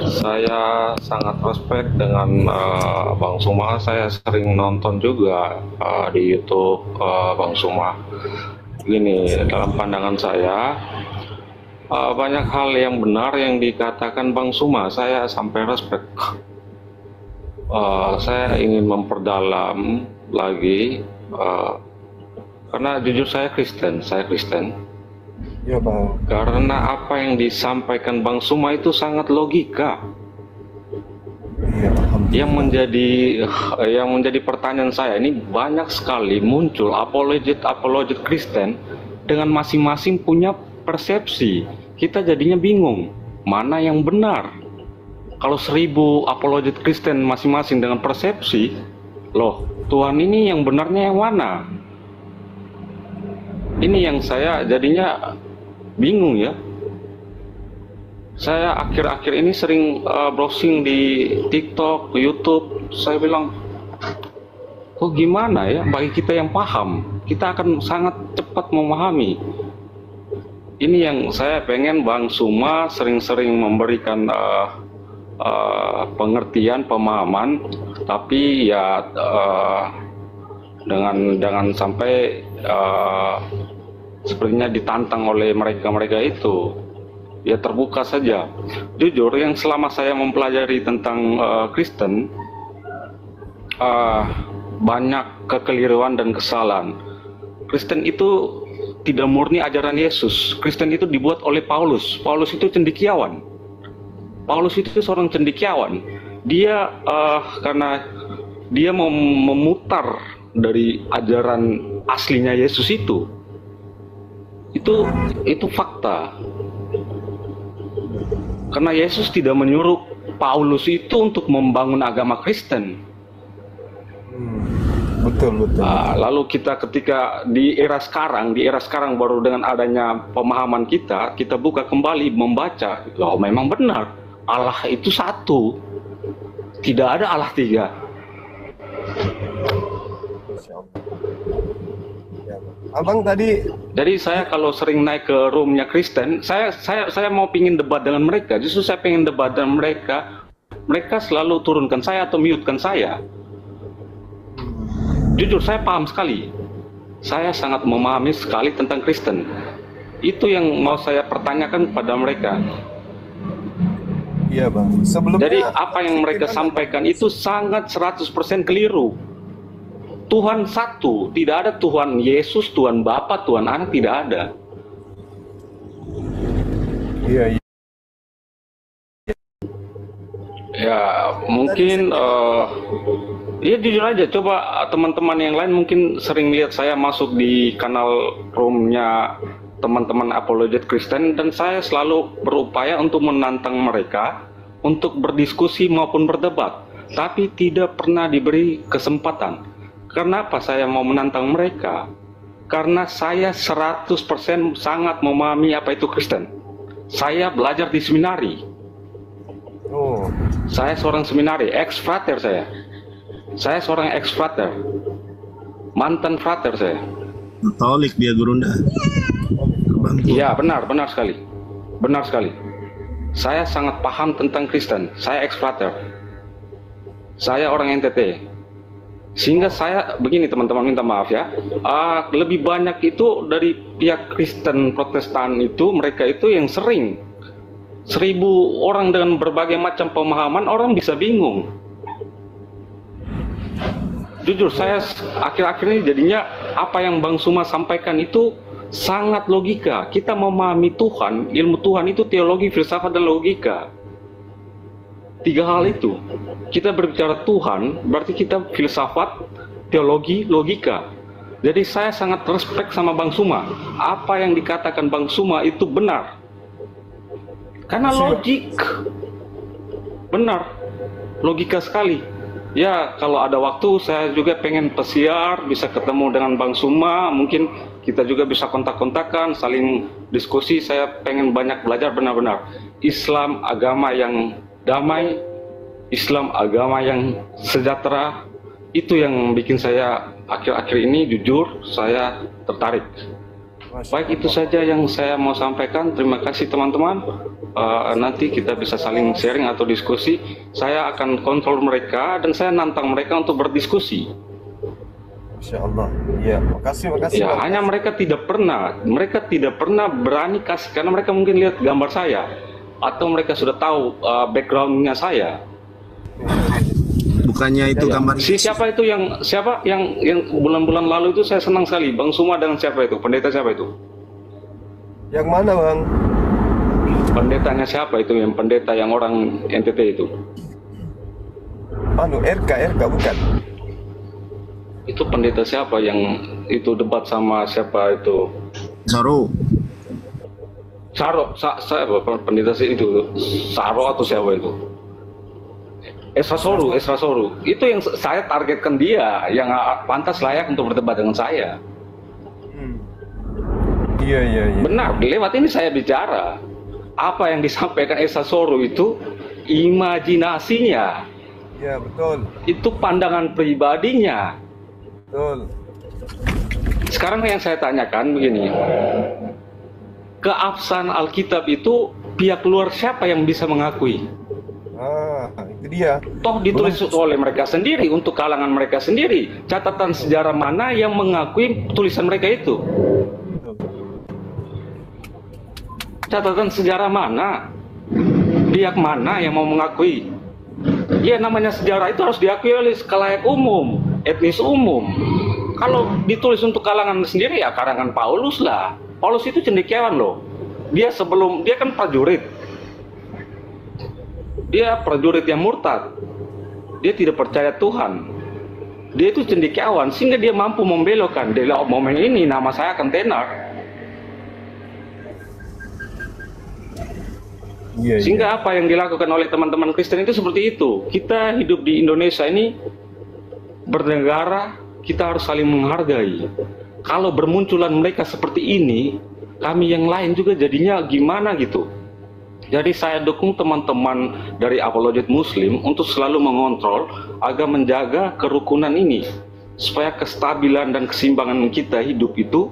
Saya sangat respect dengan Bang Suma. Saya sering nonton juga di YouTube Bang Suma. Gini, dalam pandangan saya, banyak hal yang benar yang dikatakan Bang Suma. Saya sampai respect. Saya ingin memperdalam lagi, karena jujur saya Kristen. Ya Bang, Karena apa yang disampaikan Bang Suma itu sangat logika. ya Yang Alhamdulillah. menjadi pertanyaan saya ini banyak sekali muncul apologet Kristen dengan masing-masing punya persepsi. Kita jadinya bingung mana yang benar. Kalau 1000 apologet Kristen masing-masing dengan persepsi, loh Tuhan ini yang benarnya yang mana? Ini yang saya jadinya bingung ya. Saya akhir-akhir ini sering browsing di TikTok, YouTube. Saya bilang, kok gimana ya bagi kita yang paham, kita akan sangat cepat memahami. Ini yang saya pengen Bang Suma sering-sering memberikan pengertian, pemahaman, tapi ya dengan sampai sepertinya ditantang oleh mereka-mereka itu. Ya terbuka saja. Jujur, yang selama saya mempelajari tentang Kristen, banyak kekeliruan dan kesalahan. Kristen itu tidak murni ajaran Yesus. Kristen itu dibuat oleh Paulus. Paulus itu cendekiawan. Paulus itu seorang cendekiawan. Dia karena dia mau memutar dari ajaran aslinya Yesus itu fakta. Karena Yesus tidak menyuruh Paulus itu untuk membangun agama Kristen. Betul. Lalu kita ketika di era sekarang baru dengan adanya pemahaman kita buka kembali membaca, loh memang benar Allah itu satu, tidak ada Allah tiga. Masya Allah. Ya, Bang. Abang tadi Jadi saya kalau sering naik ke roomnya Kristen, saya mau pingin debat dengan mereka. Justru saya pengen debat dengan mereka. Mereka selalu turunkan saya atau mute-kan saya. Jujur saya paham sekali. Saya sangat memahami sekali tentang Kristen. Itu yang mau saya pertanyakan kepada mereka. iya Bang. Sebelumnya Jadi apa yang mereka kita sampaikan itu sangat 100% keliru. Tuhan satu, tidak ada Tuhan Yesus, Tuhan Bapa, Tuhan Anak, tidak ada. Iya. Ya mungkin ya jujur aja, coba teman-teman yang lain mungkin sering lihat saya masuk di kanal roomnya teman-teman apologet Kristen, dan saya selalu berupaya untuk menantang mereka untuk berdiskusi maupun berdebat, tapi tidak pernah diberi kesempatan. Kenapa saya mau menantang mereka? Karena saya 100% sangat memahami apa itu Kristen. Saya belajar di seminari. Oh, Saya seorang seminari, ex-frater saya. Saya seorang ex-frater. Mantan frater saya. Katolik dia Gurunda. Bangku. Iya, benar sekali. Benar sekali. Saya sangat paham tentang Kristen. Saya ex-frater. Saya orang NTT. Sehingga saya begini teman-teman, minta maaf ya. Lebih banyak itu dari pihak Kristen Protestan itu, mereka itu yang sering 1000 orang dengan berbagai macam pemahaman, orang bisa bingung. Jujur saya akhir-akhir ini jadinya apa yang Bang Suma sampaikan itu sangat logika. Kita memahami Tuhan, ilmu Tuhan itu teologi, filsafat, dan logika. 3 hal itu. Kita berbicara Tuhan, berarti kita filsafat, teologi, logika. Jadi saya sangat respect sama Bang Suma. Apa yang dikatakan Bang Suma itu benar. Karena logik. Benar. Logika sekali. Ya, kalau ada waktu saya juga pengen pesiar, bisa ketemu dengan Bang Suma, mungkin kita juga bisa kontak-kontakan, saling diskusi. Saya pengen banyak belajar benar-benar. Islam agama yang damai, Islam agama yang sejahtera, itu yang bikin saya akhir-akhir ini jujur saya tertarik. Baik, itu saja yang saya mau sampaikan. Terima kasih teman-teman. nanti kita bisa saling sharing atau diskusi. Saya akan kontrol mereka dan saya nantang mereka untuk berdiskusi. Insya Allah. Ya, makasih Ya, Bang. hanya mereka tidak pernah berani kasih karena mereka mungkin lihat gambar saya atau mereka sudah tahu backgroundnya saya. Bukannya itu Ya. gambar Siapa itu yang bulan-bulan lalu itu saya senang sekali Bang Suma dengan siapa itu? Pendeta siapa itu? Yang mana Bang? Pendetanya siapa itu? Yang pendeta yang orang NTT itu? RK bukan? Itu pendeta siapa yang itu debat sama siapa itu? Saro. Saya pendeta sih itu Saro atau siapa itu? Esra Soru. Itu yang saya targetkan dia, yang pantas layak untuk berdebat dengan saya. Iya. Benar, lewat ini saya bicara. Apa yang disampaikan Esra Soru itu imajinasinya. Iya, betul. Itu pandangan pribadinya. Betul. Sekarang yang saya tanyakan begini. Keabsahan Alkitab itu pihak luar siapa yang bisa mengakui? Itu dia. Toh ditulis oleh mereka sendiri untuk kalangan mereka sendiri. Catatan sejarah mana yang mengakui tulisan mereka itu? Catatan sejarah mana? Pihak mana yang mau mengakui? Ya, namanya sejarah itu harus diakui oleh khalayak umum, etnis umum. Kalau ditulis untuk kalangan sendiri ya karangan Paulus lah. Paulus itu cendekiawan loh. Dia kan prajurit. Dia prajurit yang murtad. Dia tidak percaya Tuhan. Dia itu cendekiawan sehingga dia mampu membelokkan. Dalam momen ini nama saya akan tenar. Iya. Sehingga apa yang dilakukan oleh teman-teman Kristen itu seperti itu. Kita hidup di Indonesia ini bernegara, kita harus saling menghargai. Kalau bermunculan mereka seperti ini, kami yang lain juga jadinya gimana gitu. Jadi saya dukung teman-teman dari Apologet Muslim untuk selalu mengontrol agar menjaga kerukunan ini, supaya kestabilan dan keseimbangan kita hidup itu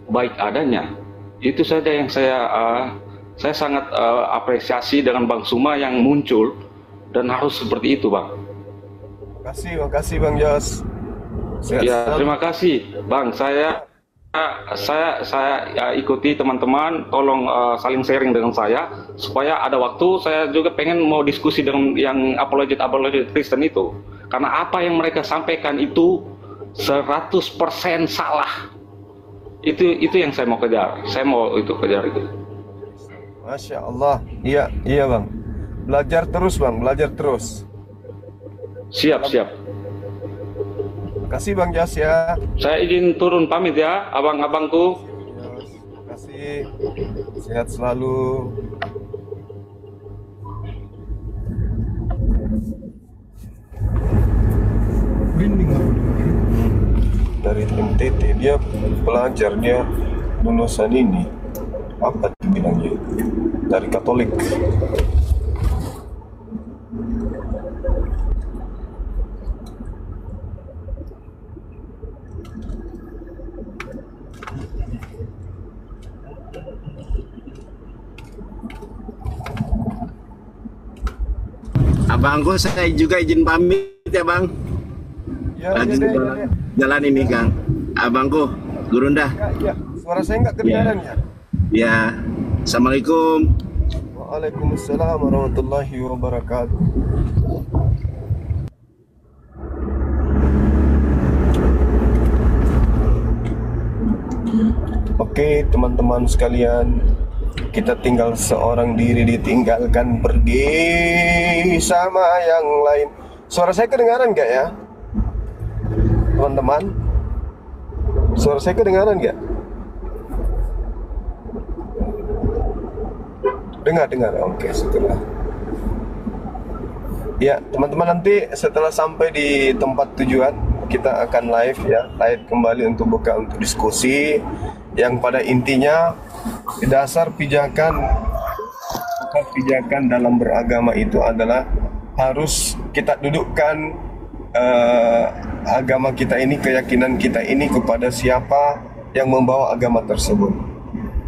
baik adanya. Itu saja yang saya sangat apresiasi dengan Bang Suma yang muncul, dan harus seperti itu Bang. Makasih Bang Jos. Ya, terima kasih Bang. Saya ikuti teman-teman, tolong saling sharing dengan saya supaya ada waktu saya juga pengen mau diskusi dengan yang apologet Kristen itu, karena apa yang mereka sampaikan itu 100% salah. Itu yang saya mau kejar. Saya mau kejar itu. Masya Allah. Iya Bang. Belajar terus Bang, belajar terus. Siap. Makasih Bang Jas ya. Saya izin turun pamit ya, abang-abangku. Makasih. Sehat selalu. Dari NTT, dia pelajar, dia lulusan ini. Apa bilangnya? Dari Katolik. Abangku, saya juga izin pamit ya Bang. Ya, Lagi ya. jalan ini Kang. Abangku, Gurunda. Ya. Suara saya nggak kedengaran ya? Ya, Assalamualaikum. Waalaikumsalam warahmatullahi wabarakatuh. Oke, teman-teman sekalian, kita tinggal seorang diri ditinggalkan pergi sama yang lain. Suara saya kedengaran nggak ya, teman-teman? Suara saya kedengaran nggak? Dengar. Oke, setelah. Ya, teman-teman, nanti setelah sampai di tempat tujuan, kita akan live ya, live kembali untuk buka untuk diskusi yang pada intinya dasar pijakan dalam beragama itu adalah harus kita dudukkan agama kita ini, keyakinan kita ini kepada siapa yang membawa agama tersebut.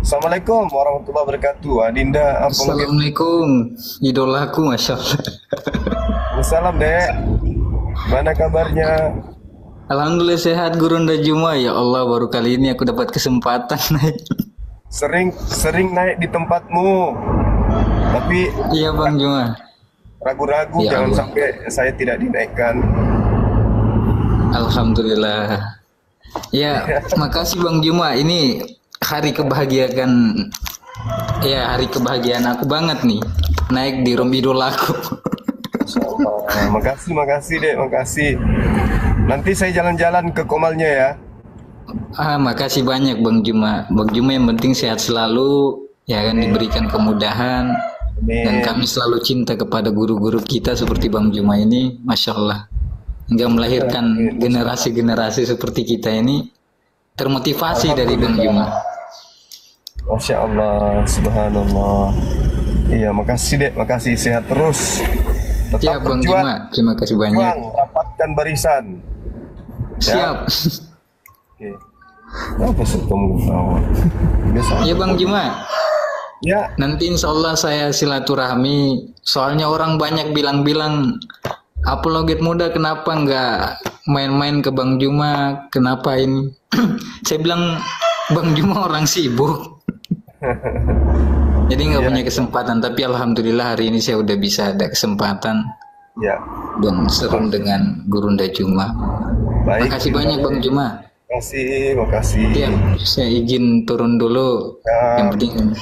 Assalamualaikum warahmatullahi wabarakatuh. Adinda, apa mungkin? Assalamualaikum, idolaku, masya Allah. Salam dek. Mana kabarnya? Alhamdulillah sehat Gurunda Juma. Ya Allah, baru kali ini aku dapat kesempatan naik. Sering naik di tempatmu, tapi Iya Bang Juma. ragu-ragu Ya jangan Allah. sampai saya tidak dinaikkan. Alhamdulillah. Ya, makasih Bang Juma. Ini hari kebahagiaan. Ya, hari kebahagiaan aku banget nih. Naik di room idolaku. Makasih dek, makasih. Nanti saya jalan-jalan ke Komalnya ya. Makasih banyak Bang Juma. Bang Juma yang penting sehat selalu, ya kan, diberikan kemudahan. Dan Amin. kami selalu cinta kepada guru-guru kita seperti Bang Juma ini, Masya Allah. Hingga melahirkan generasi-generasi seperti kita ini termotivasi dari Bang Juma. Masya Allah, subhanallah. Iya, makasih dek, makasih, sehat terus. Siap Bang Juma, terima kasih banyak. Berjuang, rapatkan barisan. Siap. Oke. Apa sih kamu tahu? Biasa. Ya Bang Juma, Ya, nanti insya Allah saya silaturahmi. Soalnya orang banyak bilang-bilang, apologet muda kenapa nggak main-main ke Bang Juma? Kenapa ini? Saya bilang Bang Juma orang sibuk. Jadi nggak punya kesempatan. Tapi alhamdulillah hari ini saya udah bisa ada kesempatan ya. dan seru dengan Gurunda Juma. Baik. Makasih banyak Bang Juma. Makasih. Ya, saya izin turun dulu. Ya. Yang penting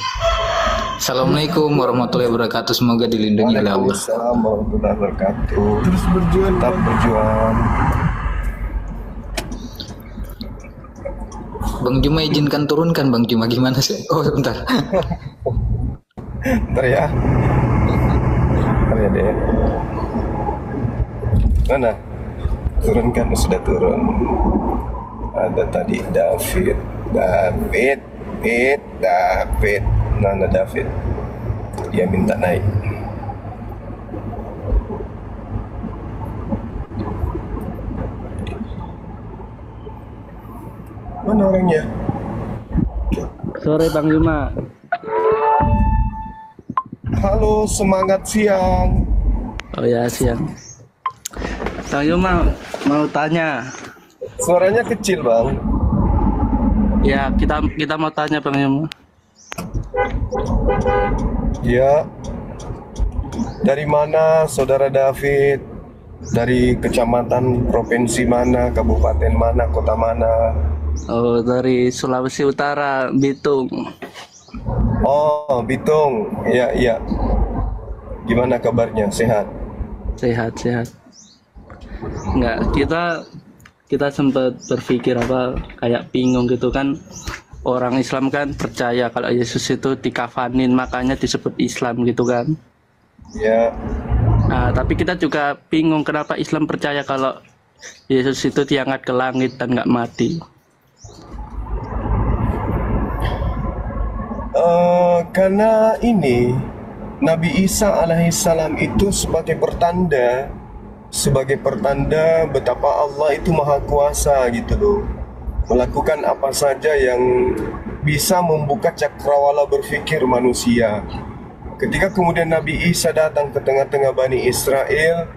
Assalamualaikum warahmatullahi wabarakatuh. Semoga dilindungi oleh Allah. Waalaikumsalam warahmatullahi wabarakatuh. Terus berjuang, tetap berjuang. Bang Juma izinkan turunkan Bang Juma, gimana sih? Oh sebentar. Ntar ya. Ntar ya deh. Mana? Turunkan, sudah turun. Ada tadi David. Mana David? Dia minta naik. Mana orangnya? Sore Bang Juma. Halo, semangat siang. Oh ya, siang. Bang Juma mau tanya. Suaranya kecil, Bang. Ya, kita mau tanya Bang Juma. Ya. Dari mana Saudara David? Dari kecamatan, provinsi mana, kabupaten mana, kota mana? Oh, dari Sulawesi Utara, Bitung. Oh, Bitung. Iya. Gimana kabarnya? Sehat? Sehat. Enggak, kita sempat berpikir kayak bingung gitu kan. Orang Islam kan percaya kalau Yesus itu dikafanin, makanya disebut Islam gitu kan. Ya. Nah, tapi kita juga bingung kenapa Islam percaya kalau Yesus itu diangkat ke langit dan nggak mati. Karena ini Nabi Isa alaihissalam itu sebagai pertanda betapa Allah itu maha kuasa gitu loh, melakukan apa saja yang bisa membuka cakrawala berpikir manusia. Ketika kemudian Nabi Isa datang ke tengah-tengah Bani Israel,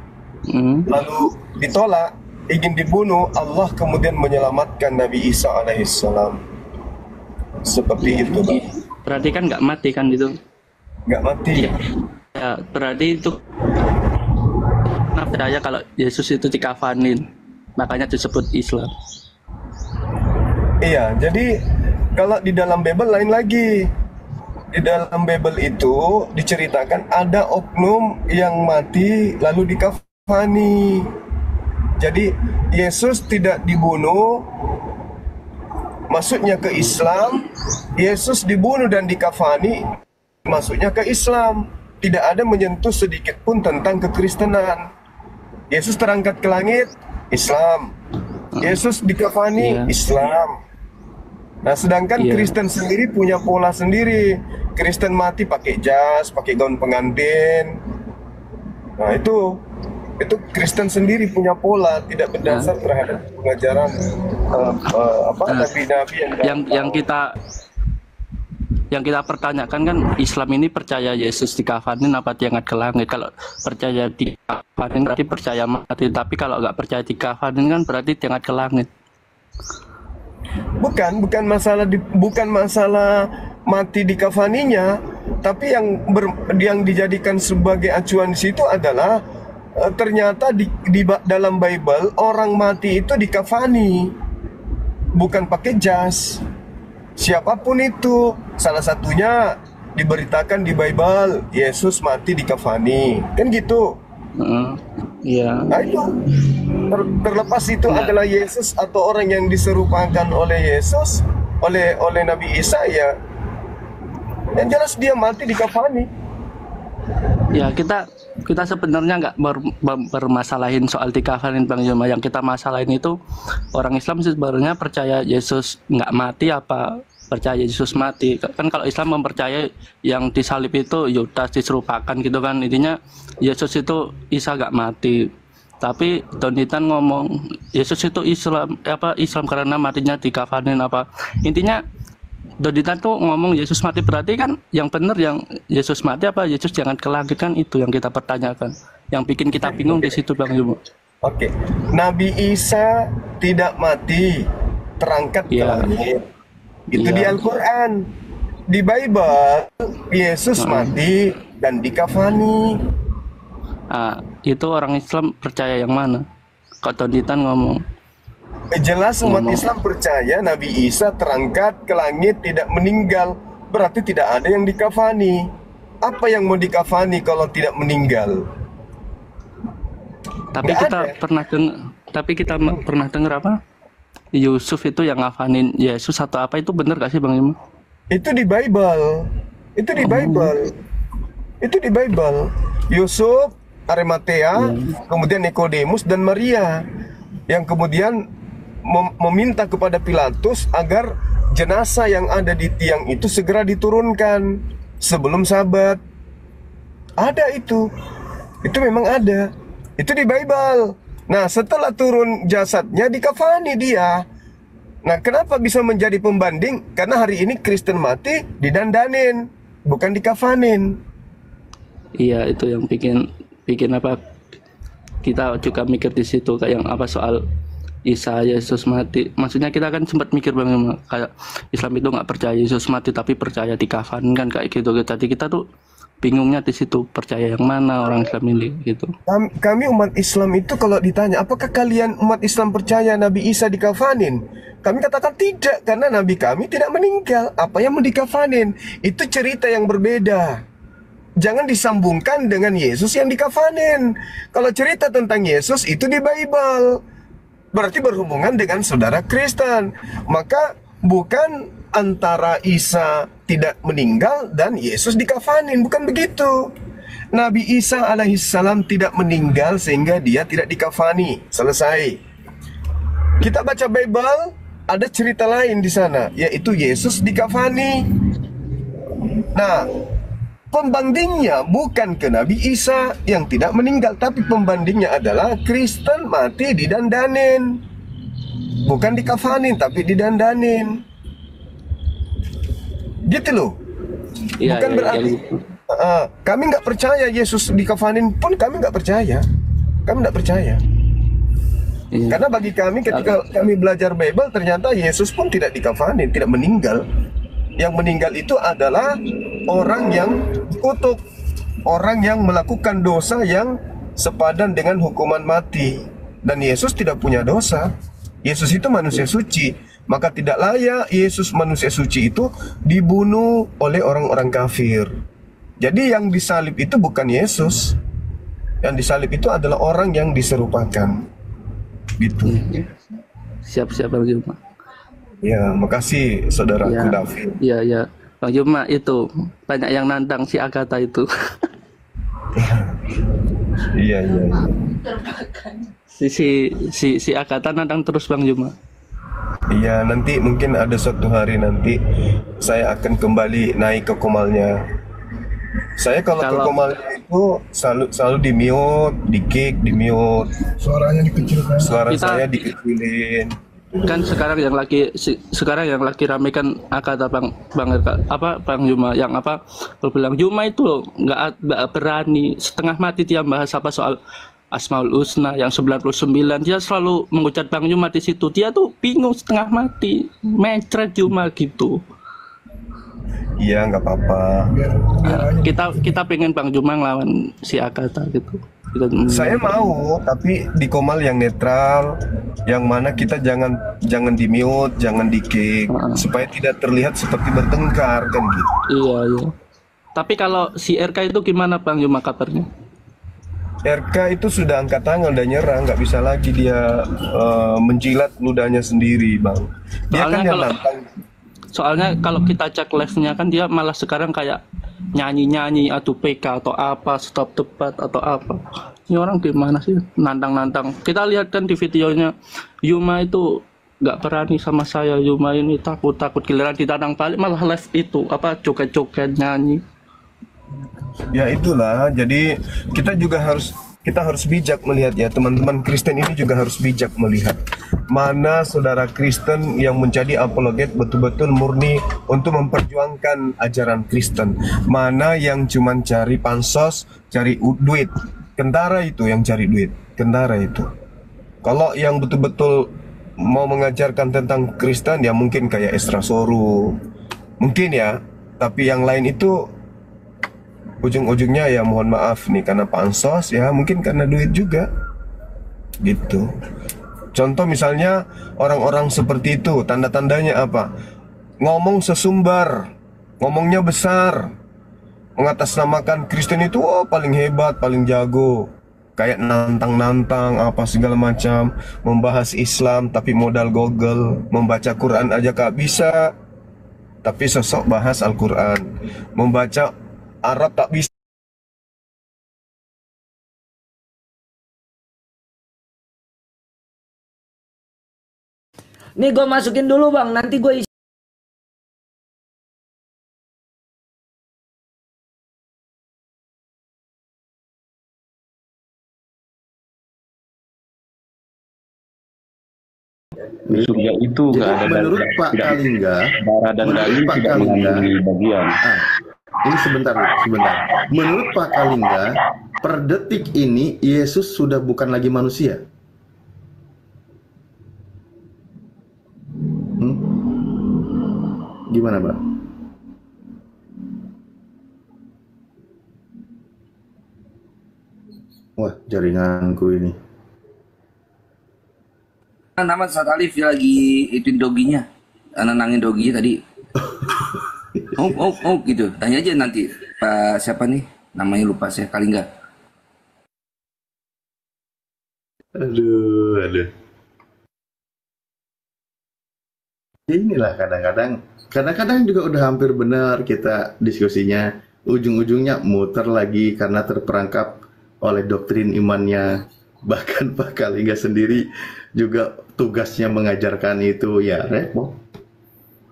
lalu ditolak, ingin dibunuh, Allah kemudian menyelamatkan Nabi Isa alaihissalam. Seperti itu, Bang. Berarti kan nggak mati kan gitu? Nggak mati. Ya, berarti itu percaya kalau Yesus itu dikafanin, makanya disebut Islam. Iya, jadi kalau di dalam Bible lain lagi. Di dalam Bible itu diceritakan ada oknum yang mati lalu dikafani. Jadi Yesus tidak dibunuh, masuknya ke Islam. Yesus dibunuh dan dikafani, masuknya ke Islam. Tidak ada menyentuh sedikit pun tentang kekristenan. Yesus terangkat ke langit, Islam. Yesus dikafani, Islam. Nah, sedangkan Kristen sendiri punya pola sendiri. Kristen mati pakai jas, pakai gaun pengantin. Nah, itu Kristen sendiri punya pola, tidak berdasar terhadap pengajaran nabi-nabi yang kita yang kita pertanyakan kan Islam ini percaya Yesus dikafanin apa diangkat ke langit. Kalau percaya dikafanin berarti percaya mati, tapi kalau nggak percaya dikafanin kan berarti diangkat ke langit. Bukan masalah mati dikafaninya, tapi yang dijadikan sebagai acuan di situ adalah ternyata di dalam Bible orang mati itu dikafani, bukan pakai jas. Siapapun itu, salah satunya diberitakan di Bible, Yesus mati dikafani, kan gitu. Iya. Nah itu terlepas itu adalah Yesus atau orang yang diserupakan oleh Yesus, oleh Nabi Isa, ya yang jelas dia mati dikafani. Ya kita sebenarnya nggak bermasalahin soal dikafanin Bang Yoma. Yang kita masalahin itu orang Islam sebenarnya percaya Yesus nggak mati apa percaya Yesus mati. Kan kalau Islam mempercayai yang disalib itu Yudas diserupakan gitu kan, intinya Yesus itu Isa nggak mati. Tapi Donitan ngomong Yesus itu Islam karena matinya dikafanin apa. Intinya Donitan tuh ngomong Yesus mati, berarti kan yang benar yang Yesus mati apa Yesus jangan ke langit, kan itu yang kita pertanyakan. Yang bikin kita bingung di situ Bang Yoma. Oke. Nabi Isa tidak mati, terangkat ke langit. Itu di Al-Quran. Di Bible Yesus mati dan dikafani. Itu orang Islam percaya yang mana? Kok Donitan ngomong Jelas umat Islam percaya Nabi Isa terangkat ke langit, tidak meninggal. Berarti tidak ada yang dikafani. Apa yang mau dikafani kalau tidak meninggal? Tapi kita pernah dengar apa? Yusuf itu yang ngafanin Yesus atau apa, itu benar gak sih Bang Yoma? Itu di Bible. Itu di Bible. Yusuf, Arimatea, kemudian Nikodemus dan Maria yang kemudian meminta kepada Pilatus agar jenazah yang ada di tiang itu segera diturunkan sebelum Sabat. Ada itu memang ada. Itu di Bible. Nah, setelah turun jasadnya dikafani dia. Nah, kenapa bisa menjadi pembanding? Karena hari ini Kristen mati didandanin, bukan dikafanin. Iya, itu yang bikin apa? Kita juga mikir di situ kayak yang apa soal Isa Yesus mati. Maksudnya kita kan sempat mikir Bang Yoma, kayak Islam itu nggak percaya Yesus mati tapi percaya dikafanin kan kayak gitu. Tadi kita tuh bingungnya di situ, percaya yang mana orang Islam ini gitu. Kami umat Islam itu kalau ditanya, apakah kalian umat Islam percaya Nabi Isa dikafanin? Kami katakan tidak, karena Nabi kami tidak meninggal. Apa yang mau dikafanin? Itu cerita yang berbeda. Jangan disambungkan dengan Yesus yang dikafanin. Kalau cerita tentang Yesus itu di Bible, berarti berhubungan dengan saudara Kristen. Maka bukan antara Isa tidak meninggal dan Yesus dikafanin, bukan begitu. Nabi Isa alaihissalam tidak meninggal sehingga dia tidak dikafani. Selesai. Kita baca Bible, ada cerita lain di sana, yaitu Yesus dikafani. Nah, pembandingnya bukan ke Nabi Isa yang tidak meninggal, tapi pembandingnya adalah Kristen mati didandanin, bukan dikafanin tapi didandanin. Gitu loh. Bukan berarti kami nggak percaya Yesus dikafanin pun kami nggak percaya. Kami nggak percaya. Karena bagi kami ketika kami belajar Bible ternyata Yesus pun tidak dikafanin, tidak meninggal. Yang meninggal itu adalah orang yang dikutuk, orang yang melakukan dosa yang sepadan dengan hukuman mati. Dan Yesus tidak punya dosa. Yesus itu manusia suci. Maka tidak layak Yesus manusia suci itu dibunuh oleh orang-orang kafir. Jadi yang disalib itu bukan Yesus. Yang disalib itu adalah orang yang diserupakan. Gitu. Siap-siap Bang Yoma. Ya, makasih saudaraku David. Iya. Bang Yoma itu banyak yang nantang si Agatha itu. Iya. Si Agatha nantang terus Bang Yoma. Iya, nanti mungkin ada suatu hari nanti saya akan kembali naik ke Komalnya. Saya kalau ke Komalnya itu selalu di mute, di kick, di mute. Suaranya dikecilkan. Suara saya dikecilin. kan sekarang yang lagi rame kan kata Bang Juma yang kalau bilang Juma itu nggak berani, setengah mati dia bahas soal Asmaul Husna yang 99, dia selalu mengucap Bang Juma di situ, dia tuh bingung setengah mati, mencret Juma gitu. Iya, nggak apa-apa. Kita pengen Bang Juma ngelawan si Akata gitu. Saya mau, tapi di Komal yang netral, yang mana kita jangan di mute, jangan di kick, supaya tidak terlihat seperti bertengkar kan gitu. Iya. Tapi kalau si RK itu gimana Bang Juma kabarnya? RK itu sudah angkat tangan, udah nyerah, nggak bisa lagi dia menjilat ludahnya sendiri, Bang. Dia kan yang nantang. Soalnya kalau kita cek live-nya kan dia malah sekarang kayak nyanyi-nyanyi atau PK atau apa, stop tepat atau apa. Ini orang gimana sih nantang-nantang. Kita lihat kan di videonya Yuma itu nggak berani sama saya, Yuma ini takut giliran ditantang balik malah live itu joget-joget nyanyi. Ya itulah, jadi kita harus bijak melihat ya, teman-teman Kristen ini juga harus bijak melihat mana saudara Kristen yang menjadi apologet betul-betul murni untuk memperjuangkan ajaran Kristen, mana yang cuma cari pansos, cari duit. Kentara itu yang cari duit, kentara itu. Kalau yang betul-betul mau mengajarkan tentang Kristen ya mungkin kayak Esra Soru, mungkin ya, tapi yang lain itu ujung-ujungnya ya mohon maaf nih karena pansos ya, mungkin karena duit juga gitu. Contoh misalnya orang-orang seperti itu, tanda-tandanya apa? Ngomong sesumbar, ngomongnya besar, mengatasnamakan Kristen itu paling hebat, paling jago, kayak nantang-nantang apa segala macam, membahas Islam tapi modal Google, membaca Quran aja gak bisa, tapi sosok bahas Al-Quran, membaca Arab tak bisa. Nih gue masukin dulu Bang, nanti gue isi. Di surga itu nggak ada menurut Pak Kalingga, darah dan daging tidak mengambil bagian. Ini sebentar. Menurut Pak Kalingga, per detik ini Yesus sudah bukan lagi manusia. Gimana, Pak? Wah, jaringanku ini. Nama saat Alif dia lagi ituin doginya, nenangin doginya tadi. Gitu. Tanya aja nanti Pak siapa nih? Namanya lupa saya, Kalingga. Aduh. Inilah kadang-kadang juga udah hampir benar kita diskusinya, ujung-ujungnya muter lagi karena terperangkap oleh doktrin imannya. Bahkan Pak Kalingga sendiri juga tugasnya mengajarkan itu, ya repot.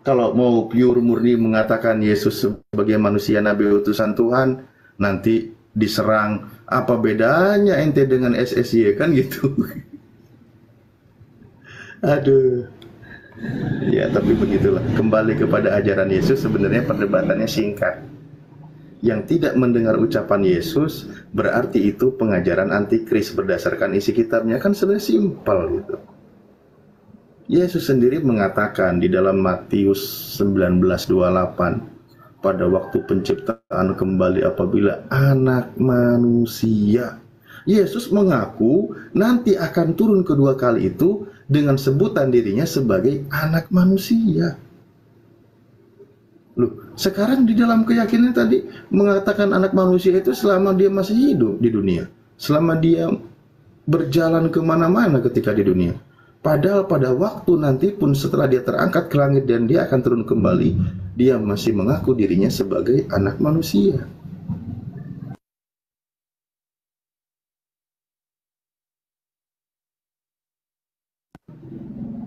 Kalau mau pure murni mengatakan Yesus sebagai manusia nabi utusan Tuhan, nanti diserang, apa bedanya ente dengan SSY kan gitu. Aduh. Ya, tapi begitulah. Kembali kepada ajaran Yesus, sebenarnya perdebatannya singkat. Yang tidak mendengar ucapan Yesus berarti itu pengajaran antikris berdasarkan isi kitabnya, kan sebenarnya simpel gitu. Yesus sendiri mengatakan di dalam Matius 19:28, pada waktu penciptaan kembali apabila anak manusia. Yesus mengaku nanti akan turun kedua kali itu dengan sebutan dirinya sebagai anak manusia. Loh, sekarang di dalam keyakinan tadi mengatakan anak manusia itu selama dia masih hidup di dunia, selama dia berjalan kemana-mana ketika di dunia. Padahal pada waktu nanti pun setelah dia terangkat ke langit dan dia akan turun kembali, dia masih mengaku dirinya sebagai anak manusia.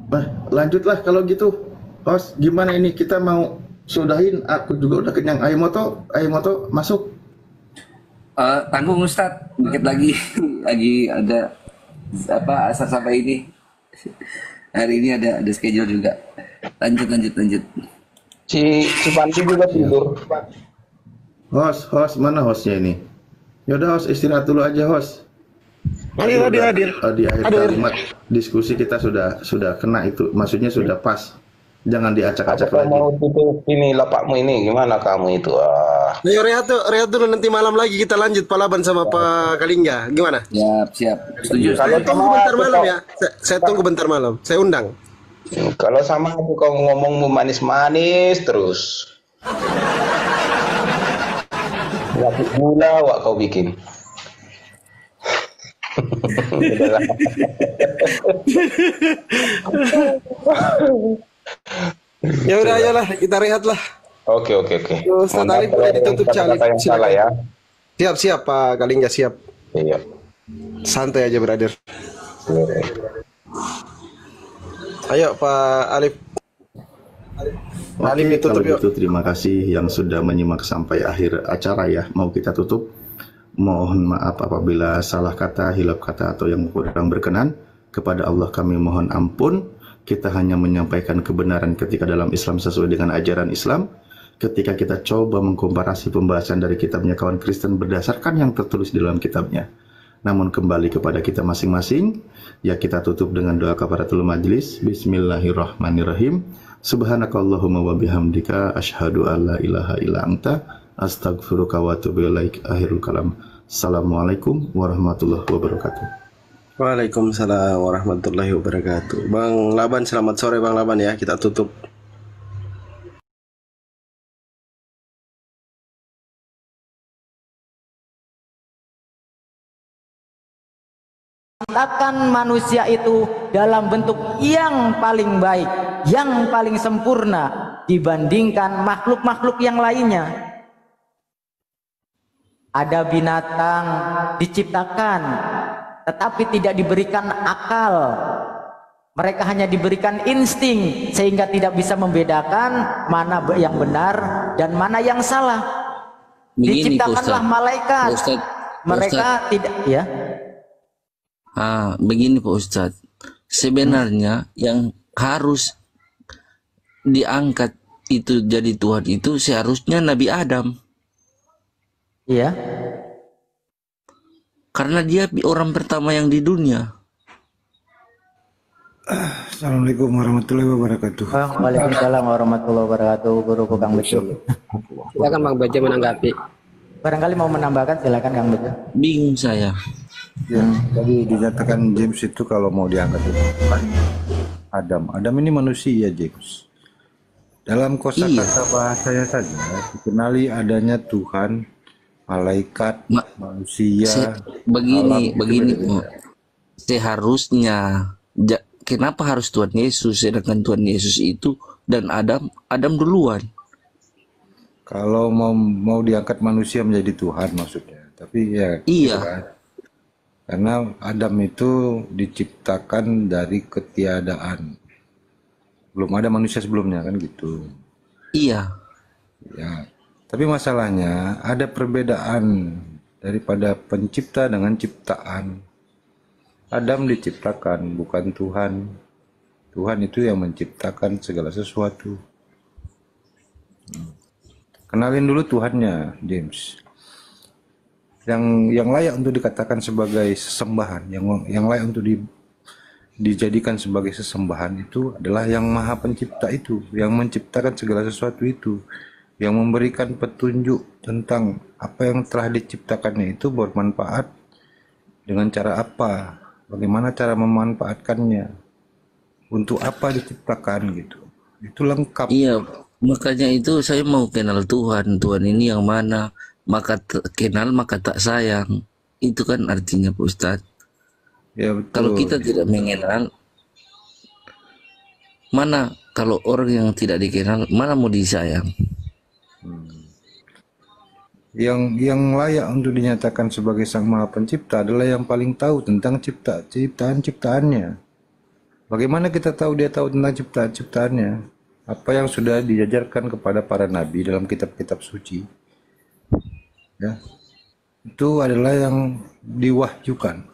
Nah, lanjutlah kalau gitu. Host, gimana ini? Kita mau sudahin, aku juga udah kenyang. Ayo Moto masuk. Tanggung Ustadz, dikit lagi ada asal sampai ini. Hari ini ada schedule juga. Lanjut. Si Pandi juga tidur. Host, mana hostnya ini? Yaudah host, istirahat dulu aja host. Hadir. Di akhir kalimat diskusi kita sudah kena itu, maksudnya sudah pas. Jangan diacak-acak Apa lagi. mau tutup ini lapakmu ini? Gimana kamu itu? Ayo rehat dulu, nanti malam lagi kita lanjut palaban sama Pak Kalingga. Gimana? Siap. Setuju. Saya tunggu bentar malam ya. Saya tunggu bentar malam. Saya undang. Kalau sama aku kau ngomongmu manis-manis terus. Lapik gula wak kau bikin. Ya udah, ayolah kita rehat lah. Oke. Ustaz Alif boleh ditutup Alif. Yang salah ya. Siap Pak Kalingga, siap. Iya. Santai aja brother. Ayo Pak Alif. Oke, ditutup, kalau yuk. gitu terima kasih yang sudah menyimak sampai akhir acara ya. Mau kita tutup. Mohon maaf apabila salah kata, hilaf kata atau yang kurang berkenan. Kepada Allah kami mohon ampun. Kita hanya menyampaikan kebenaran ketika dalam Islam sesuai dengan ajaran Islam. Ketika kita coba mengkomparasi pembahasan dari kitabnya kawan Kristen berdasarkan yang tertulis di dalam kitabnya. Namun kembali kepada kita masing-masing. Ya kita tutup dengan doa kafaratul majlis. Bismillahirrahmanirrahim. Subhanakallahumma wa bihamdika asyhadu alla ilaha illa anta astaghfiruka wa atubu ilaik. Akhirul kalam. Assalamualaikum warahmatullahi wabarakatuh. Waalaikumsalam warahmatullahi wabarakatuh. Bang Laban, selamat sore Bang Laban ya. Kita tutup. Ciptakan manusia itu dalam bentuk yang paling baik, yang paling sempurna dibandingkan makhluk-makhluk yang lainnya. Ada binatang diciptakan tetapi tidak diberikan akal. Mereka hanya diberikan insting sehingga tidak bisa membedakan mana yang benar dan mana yang salah. Begini, Diciptakanlah Ustaz. malaikat. Ustaz, Mereka tidak ya. Begini Pak Ustadz, sebenarnya yang harus diangkat itu jadi Tuhan itu seharusnya Nabi Adam. Iya. Karena dia orang pertama yang di dunia. Assalamualaikum warahmatullahi wabarakatuh. Waalaikumsalam warahmatullahi wabarakatuh. Guru Kang Bejo. Silakan Bang Bejo menanggapi. Barangkali mau menambahkan, silakan Kang Bejo. Bingung saya. Ya, tadi dinyatakan James itu kalau mau diangkat itu bukan Adam ini manusia James. Dalam kosakata bahasanya saja dikenali adanya Tuhan, malaikat, manusia. Begini, alam, seharusnya kenapa harus Tuhan Yesus, sedangkan Tuhan Yesus itu dan Adam duluan. Kalau mau diangkat manusia menjadi Tuhan maksudnya, tapi ya iya. Gitu kan. Karena Adam itu diciptakan dari ketiadaan. Belum ada manusia sebelumnya kan gitu. Iya. Ya. Tapi masalahnya ada perbedaan daripada pencipta dengan ciptaan. Adam diciptakan, bukan Tuhan. Tuhan itu yang menciptakan segala sesuatu. Kenalin dulu Tuhannya, James. Yang layak untuk dikatakan sebagai sesembahan, yang layak untuk dijadikan sebagai sesembahan itu adalah yang Maha Pencipta itu, yang menciptakan segala sesuatu itu, yang memberikan petunjuk tentang apa yang telah diciptakannya itu bermanfaat dengan cara apa, bagaimana cara memanfaatkannya, untuk apa diciptakan gitu. Itu lengkap. Iya, makanya itu saya mau kenal Tuhan ini yang mana. Maka kenal maka tak sayang, itu kan artinya Pak Ustadz. Ya, betul. Kalau kita tidak mengenal, mana kalau orang yang tidak dikenal mana mau disayang? Yang layak untuk dinyatakan sebagai Sang Maha Pencipta adalah yang paling tahu tentang ciptaan-ciptaannya. Bagaimana kita tahu dia tahu tentang ciptaan-ciptaannya? Apa yang sudah diajarkan kepada para nabi dalam kitab-kitab suci. Ya, itu adalah yang diwahyukan,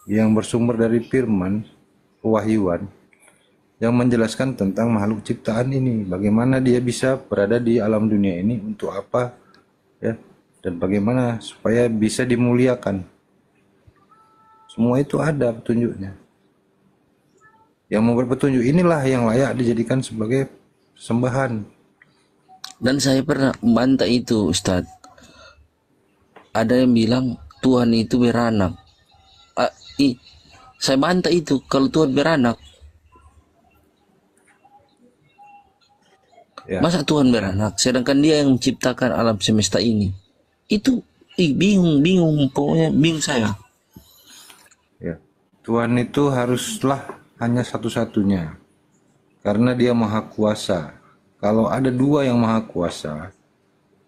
yang bersumber dari firman pewahyuan yang menjelaskan tentang makhluk ciptaan ini, bagaimana dia bisa berada di alam dunia ini, untuk apa, ya, dan bagaimana supaya bisa dimuliakan. Semua itu ada petunjuknya. Yang membuat petunjuk inilah yang layak dijadikan sebagai sembahan. Dan saya pernah membantah itu, Ustadz. Ada yang bilang Tuhan itu beranak. Saya bantah itu, kalau Tuhan beranak. Ya. Masa Tuhan beranak, sedangkan dia yang menciptakan alam semesta ini? Itu bingung, pokoknya bingung saya. Ya. Tuhan itu haruslah hanya satu-satunya, karena dia maha kuasa. Kalau ada dua yang maha kuasa,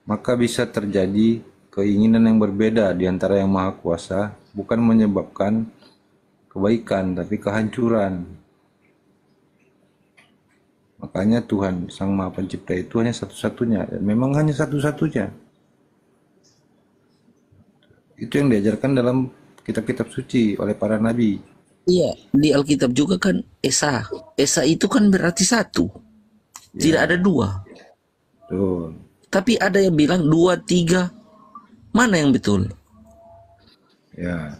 maka bisa terjadi keinginan yang berbeda di antara yang maha kuasa, bukan menyebabkan kebaikan, tapi kehancuran. Makanya Tuhan Sang Maha Pencipta itu hanya satu-satunya, memang hanya satu-satunya. Itu yang diajarkan dalam kitab-kitab suci oleh para nabi. Iya, di Alkitab juga kan Esa. Esa itu kan berarti satu. Tidak ada dua. Betul. Tapi ada yang bilang 2, 3. Mana yang betul? Ya.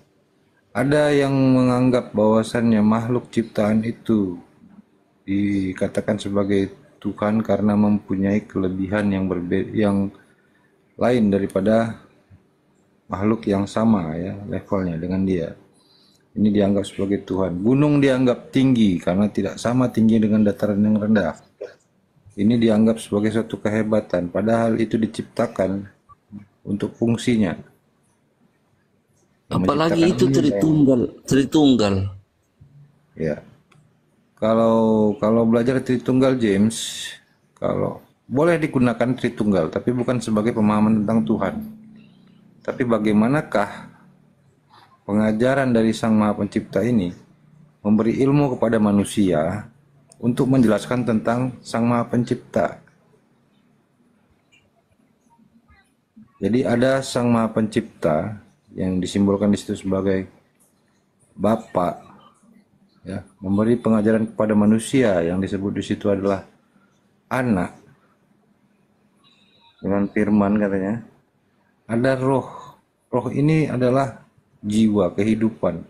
Ada yang menganggap bahwasannya makhluk ciptaan itu dikatakan sebagai Tuhan karena mempunyai kelebihan yang berbeda, yang lain daripada makhluk yang sama, ya, levelnya dengan dia. Ini dianggap sebagai Tuhan. Gunung dianggap tinggi karena tidak sama tinggi dengan dataran yang rendah. Ini dianggap sebagai suatu kehebatan, padahal itu diciptakan untuk fungsinya. Apalagi itu Tritunggal. Ya. Kalau belajar Tritunggal, James, kalau boleh digunakan Tritunggal, tapi bukan sebagai pemahaman tentang Tuhan. Tapi bagaimanakah pengajaran dari Sang Maha Pencipta ini memberi ilmu kepada manusia untuk menjelaskan tentang Sang Maha Pencipta. Jadi ada Sang Maha Pencipta yang disimbolkan di situ sebagai Bapa, ya, memberi pengajaran kepada manusia, yang disebut di situ adalah anak dengan firman katanya. Ada roh. Roh ini adalah jiwa, kehidupan,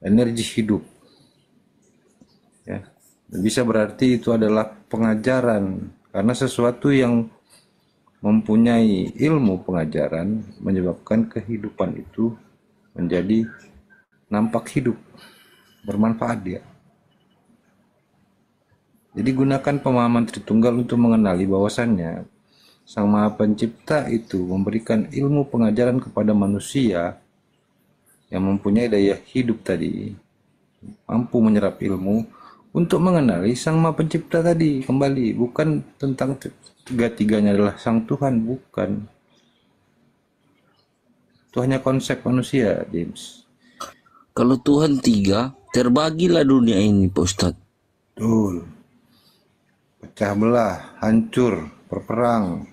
energi hidup. Ya, bisa berarti itu adalah pengajaran, karena sesuatu yang mempunyai ilmu pengajaran menyebabkan kehidupan itu menjadi nampak hidup, bermanfaat dia. Jadi gunakan pemahaman Tritunggal untuk mengenali bahwasannya Sang Maha Pencipta itu memberikan ilmu pengajaran kepada manusia yang mempunyai daya hidup tadi, mampu menyerap ilmu untuk mengenali Sang Maha Pencipta tadi kembali, bukan tentang tiga-tiganya adalah Sang Tuhan, bukan. Itu hanya konsep manusia, James. Kalau Tuhan 3, terbagilah dunia ini, Pak Ustadz. Betul. Pecah belah, hancur, berperang.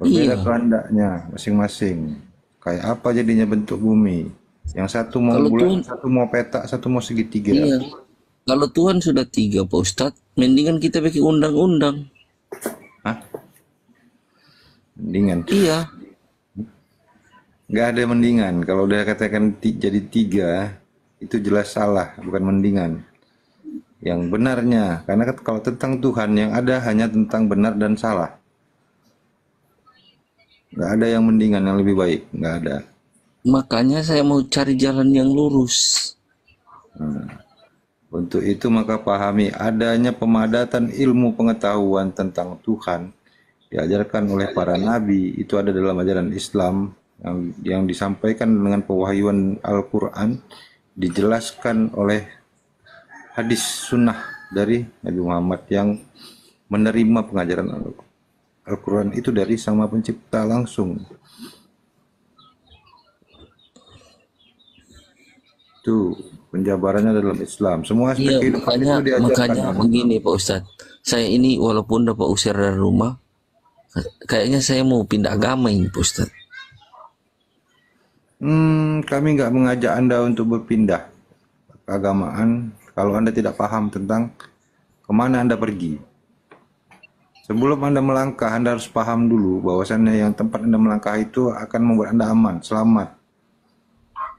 Berbeda kehendaknya masing-masing. Kayak apa jadinya bentuk bumi? Yang satu mau bulan, satu mau petak, satu mau segitiga. Iya. Kalau Tuhan sudah 3, Pak Ustadz, mendingan kita bikin undang-undang. Hah? Mendingan? Iya. Nggak ada mendingan. Kalau udah katakan jadi 3, itu jelas salah, bukan mendingan. Yang benarnya, karena kalau tentang Tuhan yang ada hanya tentang benar dan salah. Nggak ada yang mendingan, yang lebih baik, nggak ada. Makanya saya mau cari jalan yang lurus. Untuk itu maka pahami adanya pemadatan ilmu pengetahuan tentang Tuhan diajarkan oleh para nabi, itu ada dalam ajaran Islam yang disampaikan dengan pewahyuan Al-Quran, dijelaskan oleh hadis sunnah dari Nabi Muhammad yang menerima pengajaran Al-Quran itu dari Sang Maha Pencipta langsung. Itu penjabarannya dalam Islam. Semua aspek kehidupan itu diajarkan. Makanya begini Pak Ustadz, saya ini walaupun dapat usir dari rumah, kayaknya saya mau pindah agama ini Pak Ustadz. Kami nggak mengajak Anda untuk berpindah. keagamaan kalau Anda tidak paham tentang kemana Anda pergi. Sebelum Anda melangkah, Anda harus paham dulu bahwasannya yang tempat Anda melangkah itu akan membuat Anda aman, selamat.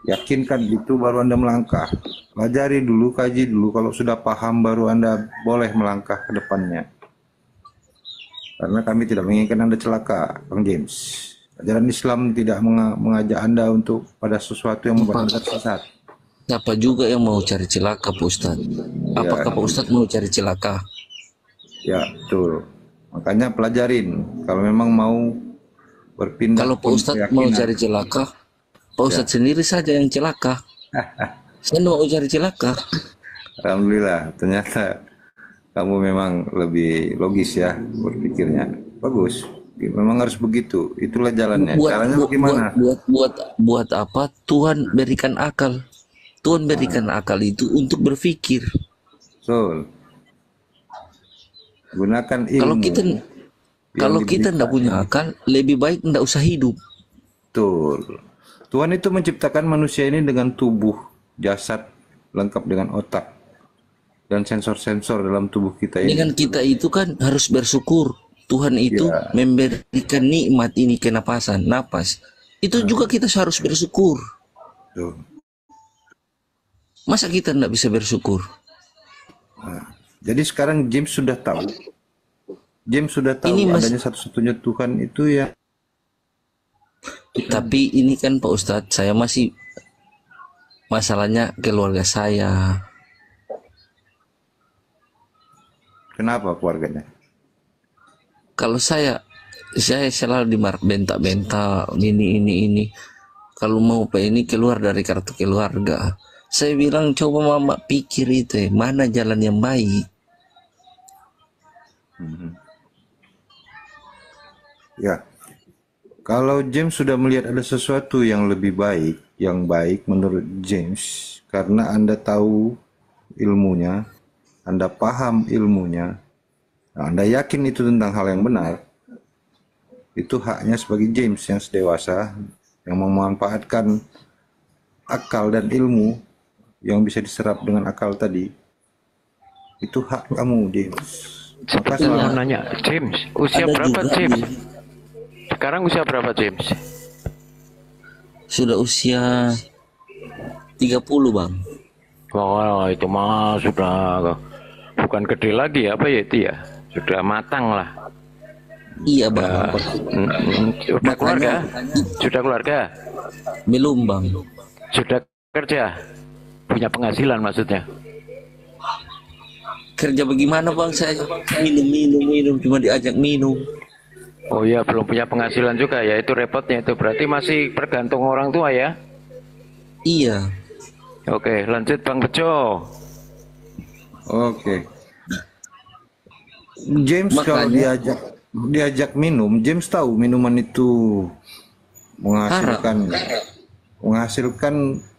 Yakinkan itu baru Anda melangkah. Pelajari dulu, kaji dulu. Kalau sudah paham baru Anda boleh melangkah ke depannya. Karena kami tidak menginginkan Anda celaka, Bang James. Ajaran Islam tidak mengajak Anda untuk pada sesuatu yang membuat Anda sesat. Siapa juga yang mau cari celaka, Pak Ustadz? Apakah Pak Ustadz mau cari celaka? Ya, betul. Makanya pelajarin. Kalau memang mau berpindah. Kalau Pak Ustadz mau cari celaka, Pak Ustadz sendiri saja yang celaka. Saya mau cari celaka. Alhamdulillah, ternyata kamu memang lebih logis ya berpikirnya. Bagus. Memang harus begitu. Itulah jalannya. Caranya bagaimana? Buat apa Tuhan berikan akal? Tuhan berikan akal itu untuk berpikir. Betul. Gunakan ilmu. Kalau kita tidak punya akal, lebih baik tidak usah hidup. Betul. Tuhan itu menciptakan manusia ini dengan tubuh, jasad lengkap dengan otak dan sensor-sensor dalam tubuh kita ini. Dengan kita itu kan harus bersyukur. Tuhan itu memberikan nikmat ini ke napas. Itu juga kita harus bersyukur. Tuh. Masa kita tidak bisa bersyukur? Jadi sekarang James sudah tahu. Adanya satu-satunya Tuhan itu ya. Tapi ini kan Pak Ustadz, saya masih masalahnya keluarga saya. Kenapa keluarganya? Kalau saya selalu bentak-bentak ini. Kalau mau Pak ini keluar dari kartu keluarga. Saya bilang coba mama pikir itu mana jalan yang baik. Ya, kalau James sudah melihat ada sesuatu yang lebih baik, yang baik menurut James, karena Anda tahu ilmunya, Anda paham ilmunya, Anda yakin itu tentang hal yang benar, itu haknya sebagai James yang dewasa, yang memanfaatkan akal dan ilmu yang bisa diserap dengan akal tadi. Itu hak kamu, James. Saya mau nanya, James, usia berapa James? Sekarang usia berapa James? Sudah usia 30 Bang. Oh itu mah sudah bukan gede lagi apa ya itu ya? Sudah matang lah. Iya Bang. Sudah keluarga? Sudah keluarga? Belum Bang. Sudah kerja? Punya penghasilan maksudnya? Kerja bagaimana Bang? Saya minum cuma diajak minum. Oh iya, belum punya penghasilan juga ya, itu repotnya itu. Berarti masih bergantung orang tua ya? Iya. Oke, lanjut Bang Bejo. Oke. James kalau diajak minum, James tahu minuman itu menghasilkan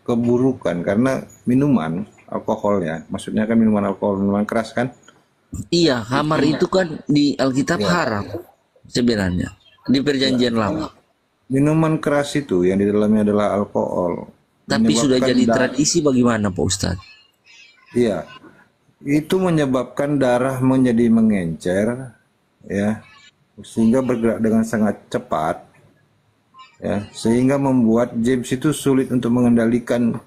keburukan karena minuman alkoholnya, maksudnya kan minuman alkohol, minuman keras kan? Iya, khamar itu kan di Alkitab haram sebenarnya di perjanjian lama. Minuman keras itu yang di dalamnya adalah alkohol. Tapi sudah jadi tradisi bagaimana Pak Ustadz? Iya, itu menyebabkan darah menjadi mengencer, ya, sehingga bergerak dengan sangat cepat, ya, sehingga membuat James itu sulit untuk mengendalikan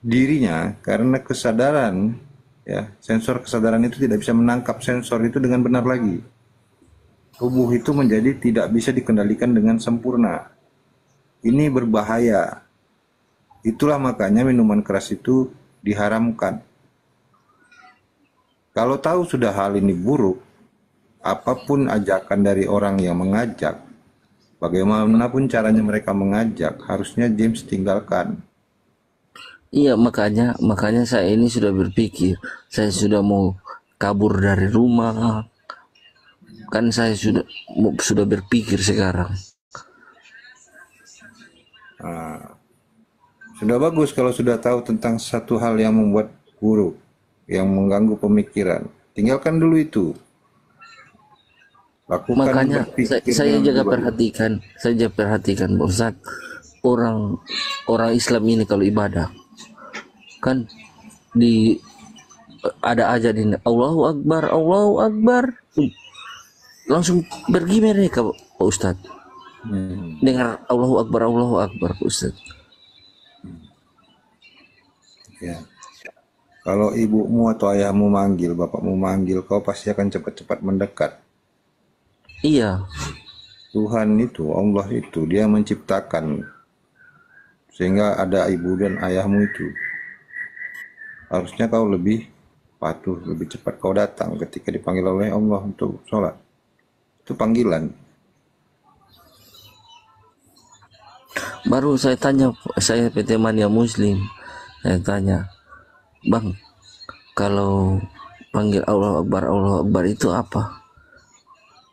dirinya karena kesadaran, ya, sensor kesadaran itu tidak bisa menangkap sensor itu dengan benar lagi. Tubuh itu menjadi tidak bisa dikendalikan dengan sempurna. Ini berbahaya. Itulah makanya minuman keras itu diharamkan. Kalau tahu sudah hal ini buruk, apapun ajakan dari orang yang mengajak, bagaimanapun caranya mereka mengajak, harusnya James tinggalkan. Iya, makanya saya ini sudah berpikir, saya sudah mau kabur dari rumah. Kan saya sudah berpikir sekarang. Sudah bagus kalau sudah tahu tentang satu hal yang membuat buruk, yang mengganggu pemikiran. Tinggalkan dulu itu. Lakukan. Makanya saya jaga perhatikan, Pak Ustadz, orang Islam ini kalau ibadah kan di ada aja di Allahu Akbar, Allahu Akbar, langsung pergi mereka Pak Ustadz. Dengar Allahu Akbar Pak Ustadz. Ya. Kalau ibumu atau ayahmu manggil, bapakmu manggil, kau pasti akan cepat-cepat mendekat. Iya. Tuhan itu, Allah itu, dia menciptakan sehingga ada ibu dan ayahmu itu. Harusnya kau lebih patuh, lebih cepat kau datang ketika dipanggil oleh Allah untuk sholat. Itu panggilan. Baru saya tanya, saya PT Mania Muslim, saya tanya, Bang, kalau panggil Allah Akbar itu apa?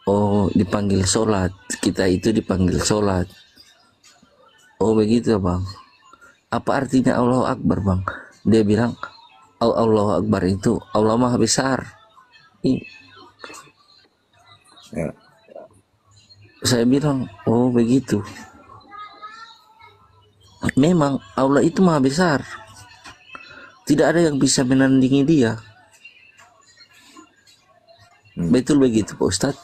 Oh, dipanggil sholat. Kita itu dipanggil sholat. Oh, begitu Bang. Apa artinya Allah Akbar, Bang? Dia bilang, Allah Akbar itu Allah Maha Besar. Ya. Saya bilang, oh begitu. Memang Allah itu Maha Besar. Tidak ada yang bisa menandingi dia. Betul begitu Pak Ustadz?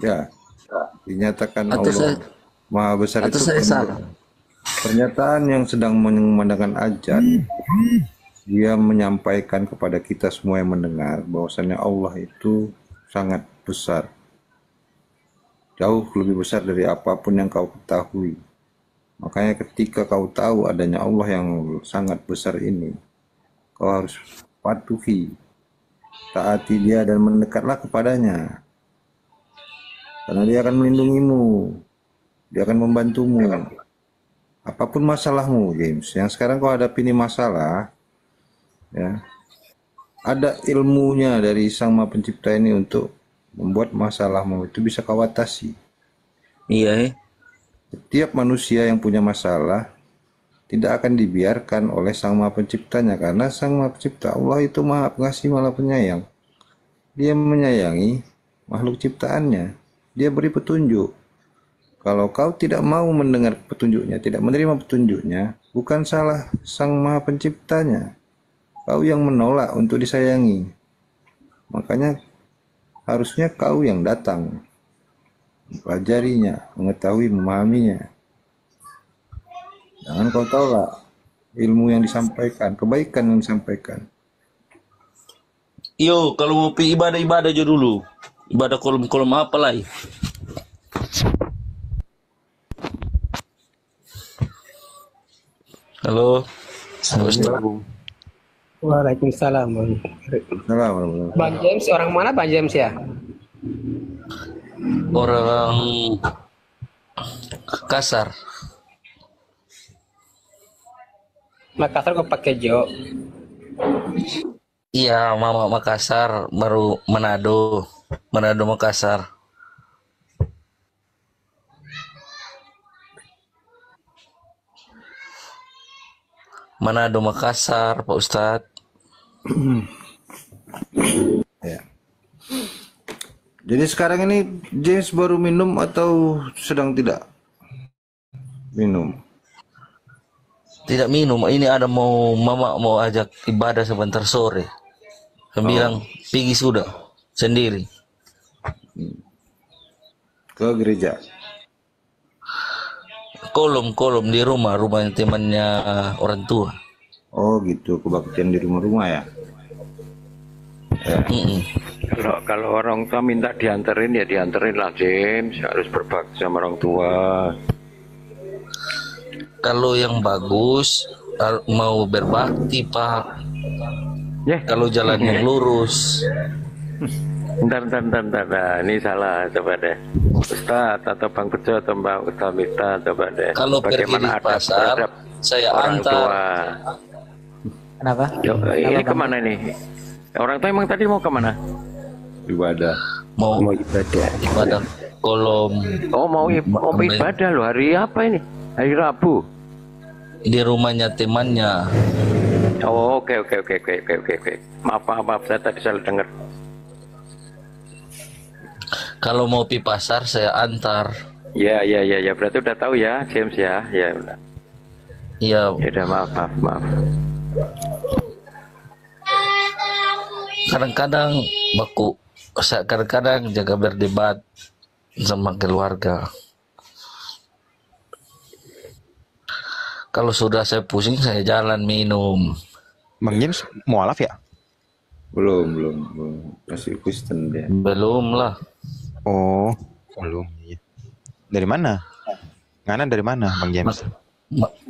Ya, dinyatakan Atau Allah Maha Besar atau itu saya salah? pernyataan yang sedang mengumandangkan ajan. Dia menyampaikan kepada kita semua yang mendengar bahwasannya Allah itu sangat besar. Jauh lebih besar dari apapun yang kau ketahui. Makanya ketika kau tahu adanya Allah yang sangat besar ini, kau harus patuhi, taati dia dan mendekatlah kepadanya. Karena dia akan melindungimu, dia akan membantumu. Apapun masalahmu, James, yang sekarang kau hadapi ini masalah, ya, ada ilmunya dari Sang Maha Pencipta ini untuk membuat masalahmu itu bisa kau atasi. Iya. Setiap manusia yang punya masalah tidak akan dibiarkan oleh Sang Maha Penciptanya, karena Sang Maha Pencipta Allah itu Maha Pengasih, Maha Penyayang. Dia menyayangi makhluk ciptaannya. Dia beri petunjuk. Kalau kau tidak mau mendengar petunjuknya, tidak menerima petunjuknya, bukan salah Sang Maha Penciptanya. Kau yang menolak untuk disayangi. Makanya harusnya kau yang datang, mempelajarinya, mengetahui, memahaminya. Jangan kau tolak ilmu yang disampaikan, kebaikan yang disampaikan. Yo, kalau mau pergi ibadah aja dulu. Ibadah kolom-kolom apa lah? Halo. Waalaikumsalam. Bang James, orang mana Bang James ya? Orang Kasar. Makassar kok pakai Jo? Iya, Mama Makassar, baru Manado Makassar. Manado Makassar, Pak Ustadz. Ya. Jadi sekarang ini James baru minum atau sedang tidak minum? Tidak minum. Ini ada Mama mau ajak ibadah sebentar sore. Saya bilang pergi sudah sendiri ke gereja. Kolom di rumahnya temannya orang tua. Oh gitu, kebaktian di rumah-rumah ya. Ya. Kalau orang tua minta dianterin ya dianterin lah James, harus berbakti sama orang tua. Kalau yang bagus mau berbakti Pak. Kalau jalan yang lurus. Bentar. Nah, ini salah, coba deh. Ustadz atau Bang Bejo atau Mbak Ustadz Mita, coba deh. Kalau pergi di pasar, saya orang antar. tua. Kenapa? Ini kemana ini? Orang tua emang tadi mau kemana? Ibadah. Mau ibadah kolom. Oh mau ibadah loh, hari apa ini? Hari Rabu. Di rumahnya temannya. Oh oke. Maaf, saya tadi salah dengar. Kalau mau pi pasar saya antar. Ya, berarti udah tahu ya, James ya. Ya udah. Iya. Ya udah, maaf. kadang-kadang kadang-kadang jaga berdebat sama keluarga. Kalau sudah saya pusing, saya jalan minum. Bang James mualaf ya? Belum. Masih Kristen dia. Belum lah. Oh, belum. Iya. Dari mana? Ngana dari mana, Bang James?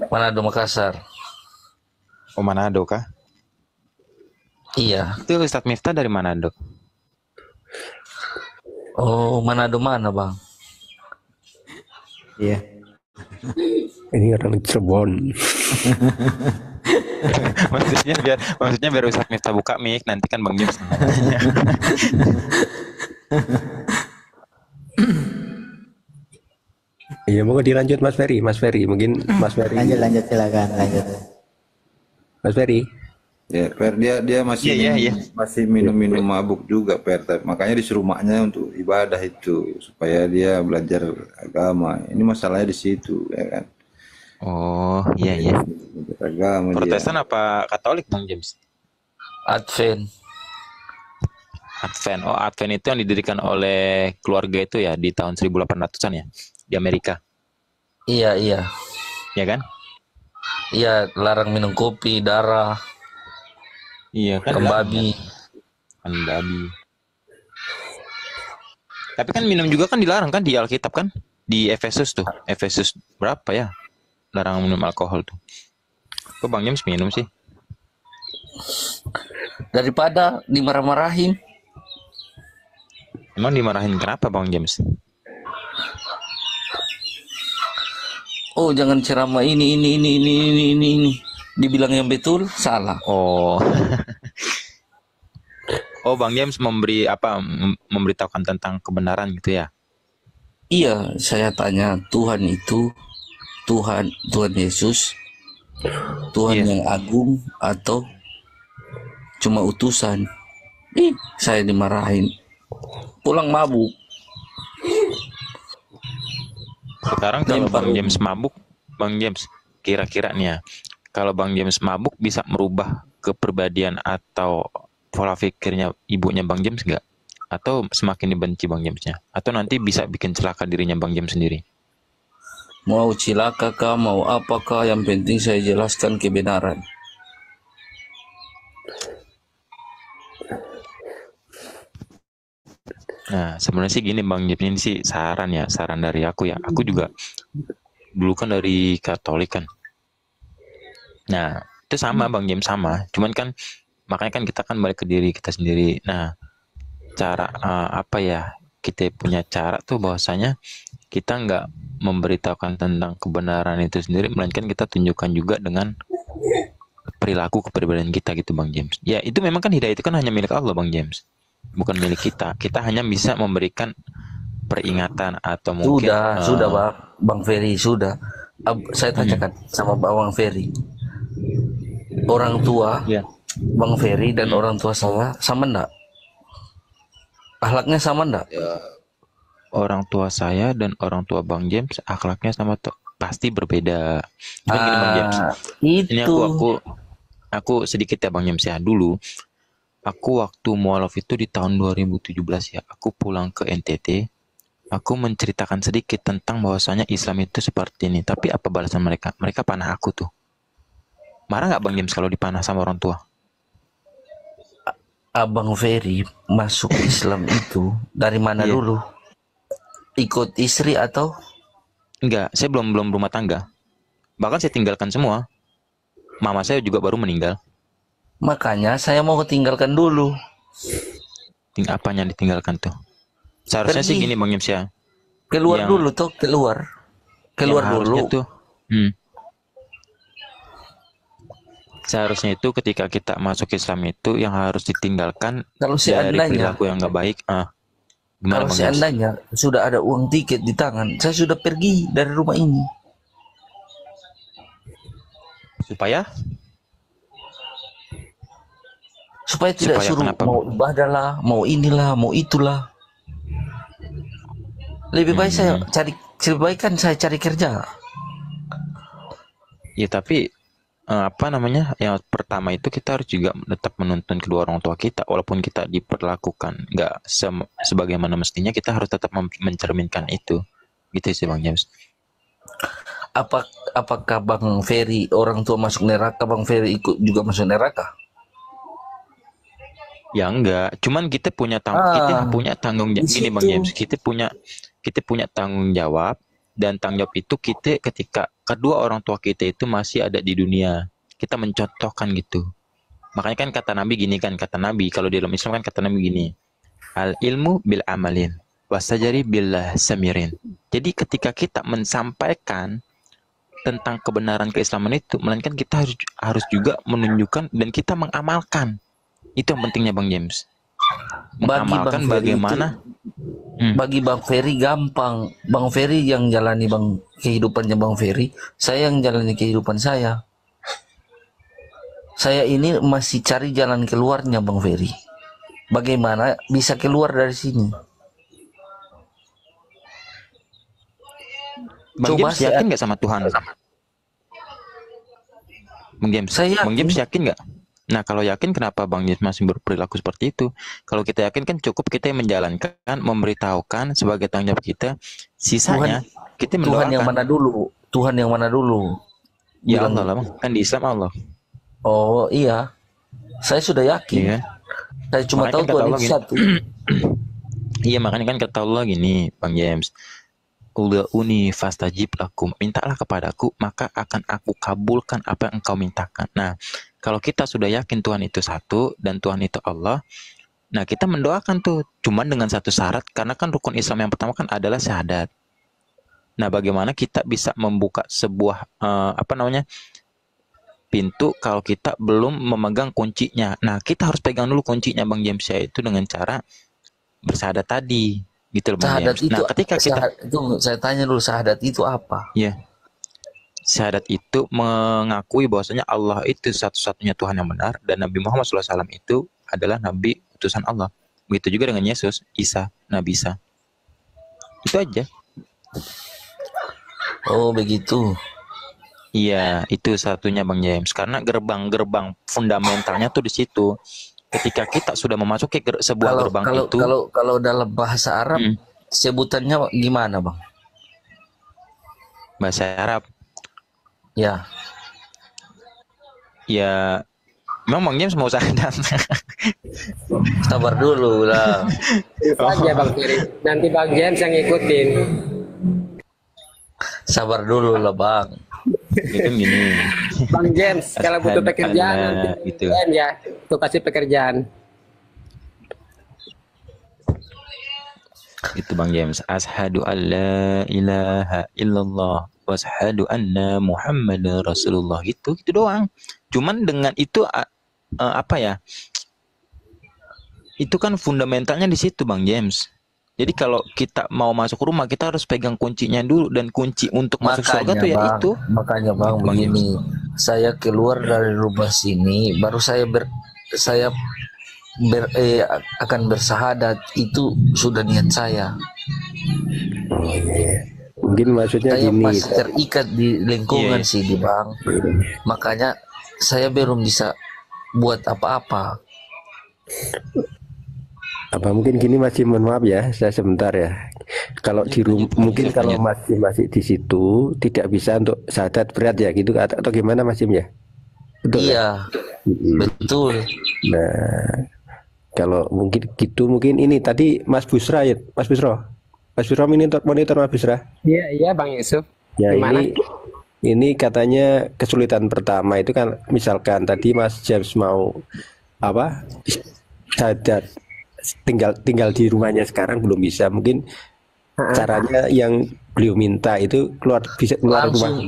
Manado, Makassar. Oh, Manado kah? Iya. Itu Ustadz Miftah dari Manado. Oh, Manado mana, Bang? Iya. Ini orang Cirebon. maksudnya biar Ustadz Miftah buka mic, nanti kan Bang James. Iya, mau dilanjut Mas Ferry. Mungkin Mas Ferry. Lanjut silakan lanjut. Mas Ferry. Ya, Per, dia masih masih minum mabuk juga, Per. Makanya disuruh maknya untuk ibadah itu supaya dia belajar agama. Ini masalahnya di situ, ya kan? Oh, iya. Agama Protestan apa Katolik, Bang James? Advent. Oh, Advent itu yang didirikan oleh keluarga itu ya di tahun 1800-an ya di Amerika. Iya. Ya kan? Iya, larang minum kopi, darah. Iya kan. Babi. Tapi kan minum juga kan dilarang kan di Alkitab kan? Di Efesus tuh. Efesus berapa ya? Larang minum alkohol tuh. Kok Bang James minum sih? Daripada dimarah-marahin. Emang dimarahin kenapa Bang James? Oh, jangan ceramah ini. Dibilang yang betul, salah. Oh. Oh, Bang James memberitahukan tentang kebenaran gitu ya? Iya, saya tanya Tuhan itu Tuhan Yesus, Tuhan yang agung atau cuma utusan? Saya dimarahin. Pulang mabuk. Sekarang kalau Bang James mabuk, Bang James kira-kira nih ya, kalau Bang James mabuk bisa merubah kepribadian atau pola pikirnya ibunya Bang James nggak? Atau semakin dibenci Bang Jamesnya? Atau nanti bisa bikin celaka dirinya Bang James sendiri? Mau celaka kah, mau apakah, yang penting saya jelaskan kebenaran. Nah, sebenarnya sih gini Bang James, ini sih saran dari aku ya. Aku juga dulu kan dari Katolik kan. Nah, itu sama Bang James sama. Cuman kan makanya kan kita kan balik ke diri kita sendiri. Nah, cara kita punya cara tuh bahwasanya kita nggak memberitahukan tentang kebenaran itu sendiri, melainkan kita tunjukkan juga dengan perilaku kepribadian kita gitu Bang James. Ya itu memang kan hidayah itu kan hanya milik Allah Bang James, bukan milik kita. Kita hanya bisa memberikan peringatan atau mungkin sudah Bang Ferry sudah. Saya tanyakan sama Bang Ferry, orang tua Bang Ferry dan orang tua saya sama enggak? Akhlaknya sama enggak? Ya, orang tua saya dan orang tua Bang James akhlaknya sama tuh pasti berbeda. Gini Bang James. Ini aku sedikit ya Bang James ya. Dulu aku waktu mualaf itu di tahun 2017 ya. Aku pulang ke NTT. Aku menceritakan sedikit tentang bahwasanya Islam itu seperti ini. Tapi apa balasan mereka? Mereka panah aku tuh. Marah nggak Bang James kalau dipanah sama orang tua? Abang Ferry masuk Islam itu dari mana dulu? Ikut istri atau? Enggak, saya belum rumah tangga. Bahkan saya tinggalkan semua. Mama saya juga baru meninggal. Makanya saya mau tinggalkan dulu. Apanya yang ditinggalkan tuh? Seharusnya sih gini Bang James ya. Keluar dulu tuh, keluar dulu. Tuh, seharusnya itu ketika kita masuk Islam itu yang harus ditinggalkan kalau dari perilaku yang nggak baik. Kalau seandainya sudah ada uang tiket di tangan, saya sudah pergi dari rumah ini. Supaya tidak suruh mau ibadah lah, mau inilah, mau itulah. Lebih baik lebih baik kan saya cari kerja. Ya tapi apa namanya, yang pertama itu kita harus juga tetap menuntun kedua orang tua kita, walaupun kita diperlakukan nggak sebagaimana mestinya, kita harus tetap mencerminkan itu, gitu sih Bang James. Apakah Bang Ferry orang tua masuk neraka, Bang Ferry ikut juga masuk neraka? Ya enggak, cuman kita punya tanggung jawab gini Bang James, kita punya tanggung jawab, dan tanggung jawab itu kita ketika kedua orang tua kita itu masih ada di dunia, kita mencontohkan gitu. Makanya kan kata Nabi gini kan, kata Nabi kalau di dalam Islam kan kata Nabi gini, al ilmu bil amalin wasajari billah samirin. Jadi ketika kita mensampaikan tentang kebenaran keislaman itu, melainkan kita harus juga menunjukkan dan kita mengamalkan. Itu yang pentingnya Bang James. Mengamalkan bagaimana bagi Bang Ferry gampang. Bang Ferry yang jalani kehidupannya Bang Ferry, saya yang jalani kehidupan saya. Saya ini masih cari jalan keluarnya Bang Ferry. Bagaimana bisa keluar dari sini? Bang James yakin nggak sama Tuhan? Bang James yakin nggak? Nah kalau yakin, kenapa Bang James masih berperilaku seperti itu? Kalau kita yakin kan cukup kita menjalankan, memberitahukan sebagai tanggung jawab kita. Sisanya kita mendoakan. Tuhan yang mana dulu? Tuhan yang mana dulu? Ya Allah lah Bang, kan di Islam Allah. Oh iya, saya sudah yakin. Iya. Saya cuma tahu Tuhan itu satu. Iya, makanya kan kata Allah gini Bang James, Ud'uni fastajib lakum, mintalah kepadaku maka akan aku kabulkan apa yang engkau mintakan. Nah, kalau kita sudah yakin Tuhan itu satu dan Tuhan itu Allah, nah kita mendoakan tuh, cuman dengan satu syarat, karena kan rukun Islam yang pertama kan adalah syahadat. Nah, bagaimana kita bisa membuka sebuah pintu kalau kita belum memegang kuncinya? Nah, kita harus pegang dulu kuncinya Bang James, yaitu dengan cara bersyahadat tadi. Gitu loh, syahadat itu, nah, ketika itu saya tanya dulu, syahadat itu apa? Iya. Syahadat itu mengakui bahwasanya Allah itu satu-satunya Tuhan yang benar dan Nabi Muhammad SAW itu adalah Nabi utusan Allah. Begitu juga dengan Yesus, Isa, Nabi Isa. Itu aja. Oh begitu. Iya, itu satunya Bang James. Karena gerbang-gerbang fundamentalnya tuh di situ. Ketika kita sudah memasuki sebuah gerbang itu, kalau dalam bahasa Arab sebutannya gimana Bang? Bahasa Arab. Ya. Ya, memang Bang James mau syahadat. Sabar dulu lah. Saja Bang Ferry. Nanti Bang James yang ngikutin. Sabar dulu lah Bang. Gini. Bang James, kalau butuh pekerjaan nanti gitu. Ya, tuh kasih pekerjaan. Itu Bang James. Ashadu an la ilaha illallah wa ashadu anna Muhammadar Rasulullah. Gitu doang. Cuman dengan itu apa ya? Itu kan fundamentalnya di situ Bang James. Jadi kalau kita mau masuk rumah, kita harus pegang kuncinya dulu, dan kunci untuk masuk surga tuh ya itu. Makanya Bang begini, saya keluar dari rumah sini, baru saya akan bersahadat, itu sudah niat saya. Mungkin maksudnya saya gini. Saya masih terikat di lingkungan sini Bang. Makanya saya belum bisa buat apa-apa. Apa mungkin gini masih, mohon maaf ya, saya sebentar ya. Kalau di rumah mungkin kalau masih di situ tidak bisa untuk syahadat berat ya gitu, atau gimana Mas Jim ya? Betul, iya, betul. Nah, kalau mungkin gitu, mungkin ini tadi Mas Busra ya, Mas Busro monitor Mas Busra. Iya Bang Yusuf. Ya, ini katanya kesulitan pertama itu kan, misalkan tadi Mas James mau syahadat, tinggal di rumahnya sekarang belum bisa, mungkin caranya yang beliau minta itu bisa keluar rumah.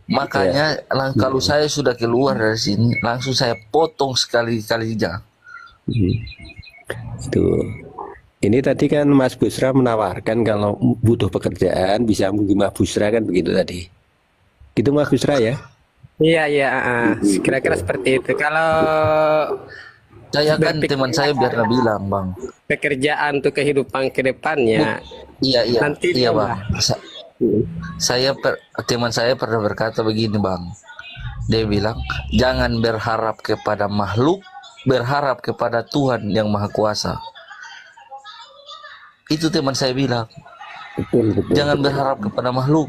Makanya kalau saya sudah keluar dari sini, langsung saya potong sekali-kalinya. Tuh. Ini tadi kan Mas Busra menawarkan kalau butuh pekerjaan bisa menghubungi Mas Busra kan, begitu tadi. Gitu Mas Busra ya? Iya, kira-kira seperti itu. Kalau saya kan teman saya biar bilang Bang, pekerjaan untuk kehidupan ke depannya. Iya nanti Bang. Teman saya pernah berkata begini Bang, Dia bilang, jangan berharap kepada makhluk, berharap kepada Tuhan yang Maha Kuasa. Itu teman saya bilang. Betul. Jangan berharap kepada makhluk.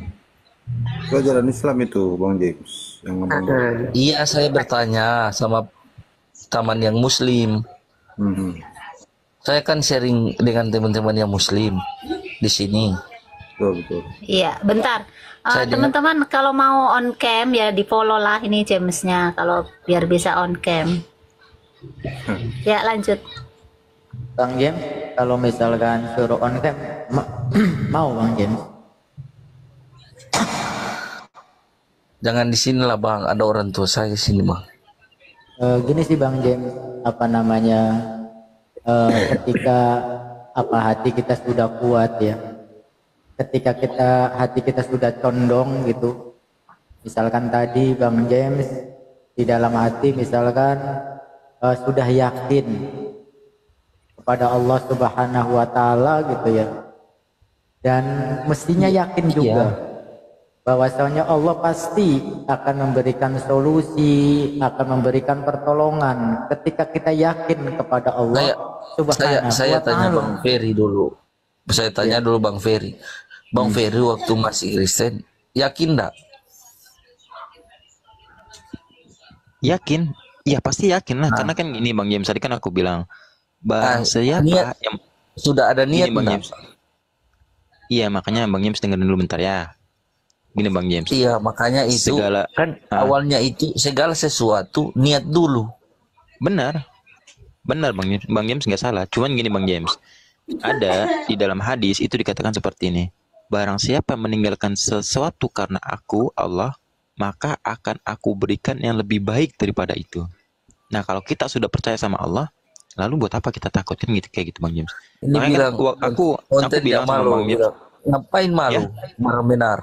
Pelajaran Islam itu, Bang James. Yang ngomong. Iya, saya bertanya sama teman yang Muslim. Saya kan sharing dengan teman-teman yang Muslim di sini. Betul. Iya, bentar. Saya Teman-teman kalau mau on cam ya di follow lah ini Jamesnya kalau biar bisa on cam. Ya lanjut. Bang James, kalau misalkan suruh on cam, mau Bang James? Jangan di sini lah Bang, ada orang tua saya di sini Bang. Gini sih Bang James, apa namanya, ketika hati kita sudah kuat ya, ketika hati kita sudah condong gitu, misalkan tadi Bang James di dalam hati misalkan sudah yakin kepada Allah Subhanahu wa Ta'ala gitu ya, dan mestinya yakin juga bahwasanya Allah pasti akan memberikan solusi, akan memberikan pertolongan ketika kita yakin kepada Allah Subhanahu wa Ta'ala. Saya tanya Bang Ferry dulu. Saya tanya dulu Bang Ferry. Bang Ferry waktu masih Kristen, yakin enggak? Yakin? Ya pasti yakin lah. Karena kan ini Bang James tadi kan aku bilang, Bang siapa niat, yang sudah ada niat Bang enggak? James. Iya makanya Bang James dengerin dulu bentar ya. Gini Bang James. Iya, makanya itu segala, kan awalnya itu segala sesuatu niat dulu. Benar Bang James nggak salah. Cuman gini Bang James, ada di dalam hadis itu dikatakan seperti ini. Barang siapa meninggalkan sesuatu karena aku Allah, maka akan aku berikan yang lebih baik daripada itu. Nah kalau kita sudah percaya sama Allah, lalu buat apa kita takut kan gitu, kayak gitu Bang James. Ini Makanya bilang aku bilang sama Bang James, ngapain malu? Ya? Benar.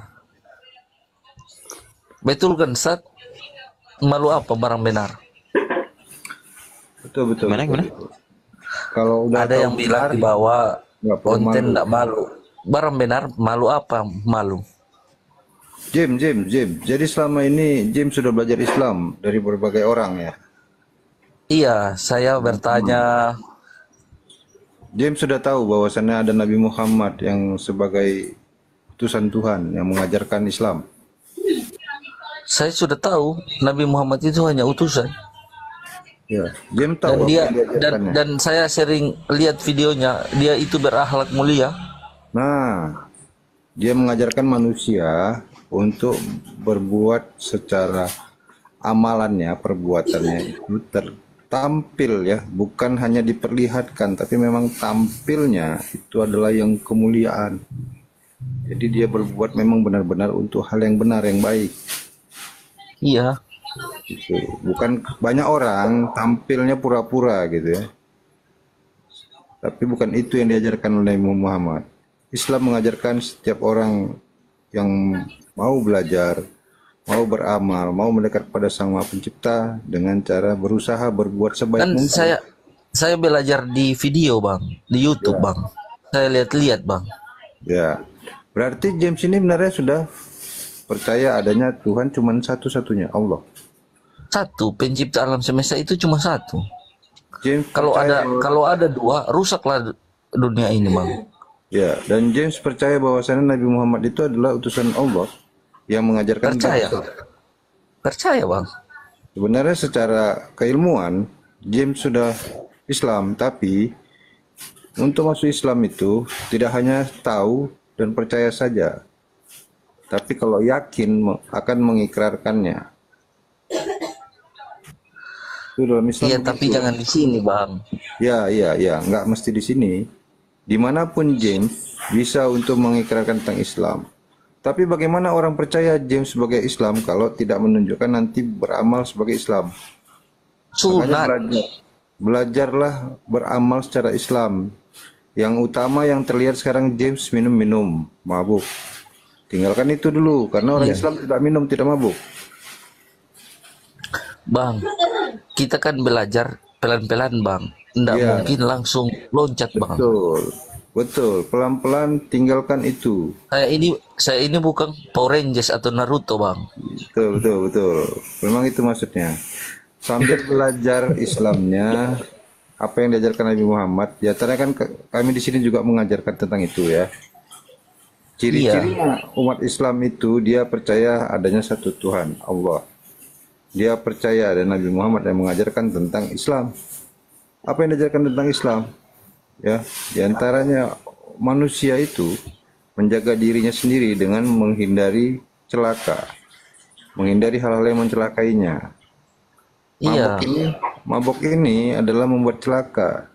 Betul kan Sat? Malu apa barang benar? Betul. Gimana? Kalau udah ada yang bilang di bawah konten tidak malu. Barang benar malu apa? Malu. James. Jadi selama ini James sudah belajar Islam dari berbagai orang ya? Iya, saya bertanya. James sudah tahu bahwasannya ada Nabi Muhammad yang sebagai utusan Tuhan yang mengajarkan Islam. Saya sudah tahu Nabi Muhammad itu hanya utusan. Ya, James tahu. Dan saya sering lihat videonya, dia itu berakhlak mulia. Nah, dia mengajarkan manusia untuk berbuat secara amalannya, perbuatannya itu tertampil ya, bukan hanya diperlihatkan, tapi memang tampilnya itu adalah yang kemuliaan. Jadi dia berbuat memang benar-benar untuk hal yang benar, yang baik. Iya. Gitu. Bukan banyak orang tampilnya pura-pura gitu ya. Tapi bukan itu yang diajarkan oleh Muhammad. Islam mengajarkan setiap orang yang mau belajar, mau beramal, mau mendekat pada Sang Maha Pencipta dengan cara berusaha berbuat sebaik mungkin. Saya belajar di video Bang, di YouTube Bang. Saya lihat-lihat Bang. Ya. Berarti James ini benarnya sudah percaya adanya Tuhan cuma satu-satunya, Allah. Satu, pencipta alam semesta itu cuma satu. James kalau ada dua, rusaklah dunia ini, Bang. Ya, dan James percaya bahwasannya Nabi Muhammad itu adalah utusan Allah yang mengajarkan Percaya, Bang. Sebenarnya secara keilmuan James sudah Islam, tapi untuk masuk Islam itu tidak hanya tahu dan percaya saja, tapi kalau yakin akan mengikrarkannya. Itu dalam Islam. Iya, tapi jangan di sini, Bang. Ya, nggak mesti di sini. Dimanapun James bisa untuk mengikrarkan tentang Islam. Tapi bagaimana orang percaya James sebagai Islam kalau tidak menunjukkan nanti beramal sebagai Islam? Sunat. Belajarlah beramal secara Islam. Yang utama yang terlihat sekarang James minum, mabuk. Tinggalkan itu dulu, karena orang Islam tidak minum, tidak mabuk. Bang, kita kan belajar pelan-pelan, Bang. Tidak mungkin langsung loncat, Bang. Betul, pelan-pelan tinggalkan itu. Saya ini bukan Power Rangers atau Naruto, Bang. Betul. Memang itu maksudnya. Sambil belajar Islamnya, apa yang diajarkan Nabi Muhammad, ya karena kan kami di sini juga mengajarkan tentang itu ya. Ciri-cirinya umat Islam itu dia percaya adanya satu Tuhan, Allah. Dia percaya ada Nabi Muhammad yang mengajarkan tentang Islam. Apa yang diajarkan tentang Islam? Ya, diantaranya manusia itu menjaga dirinya sendiri dengan menghindari celaka, menghindari hal-hal yang mencelakainya. Mabok ini adalah membuat celaka.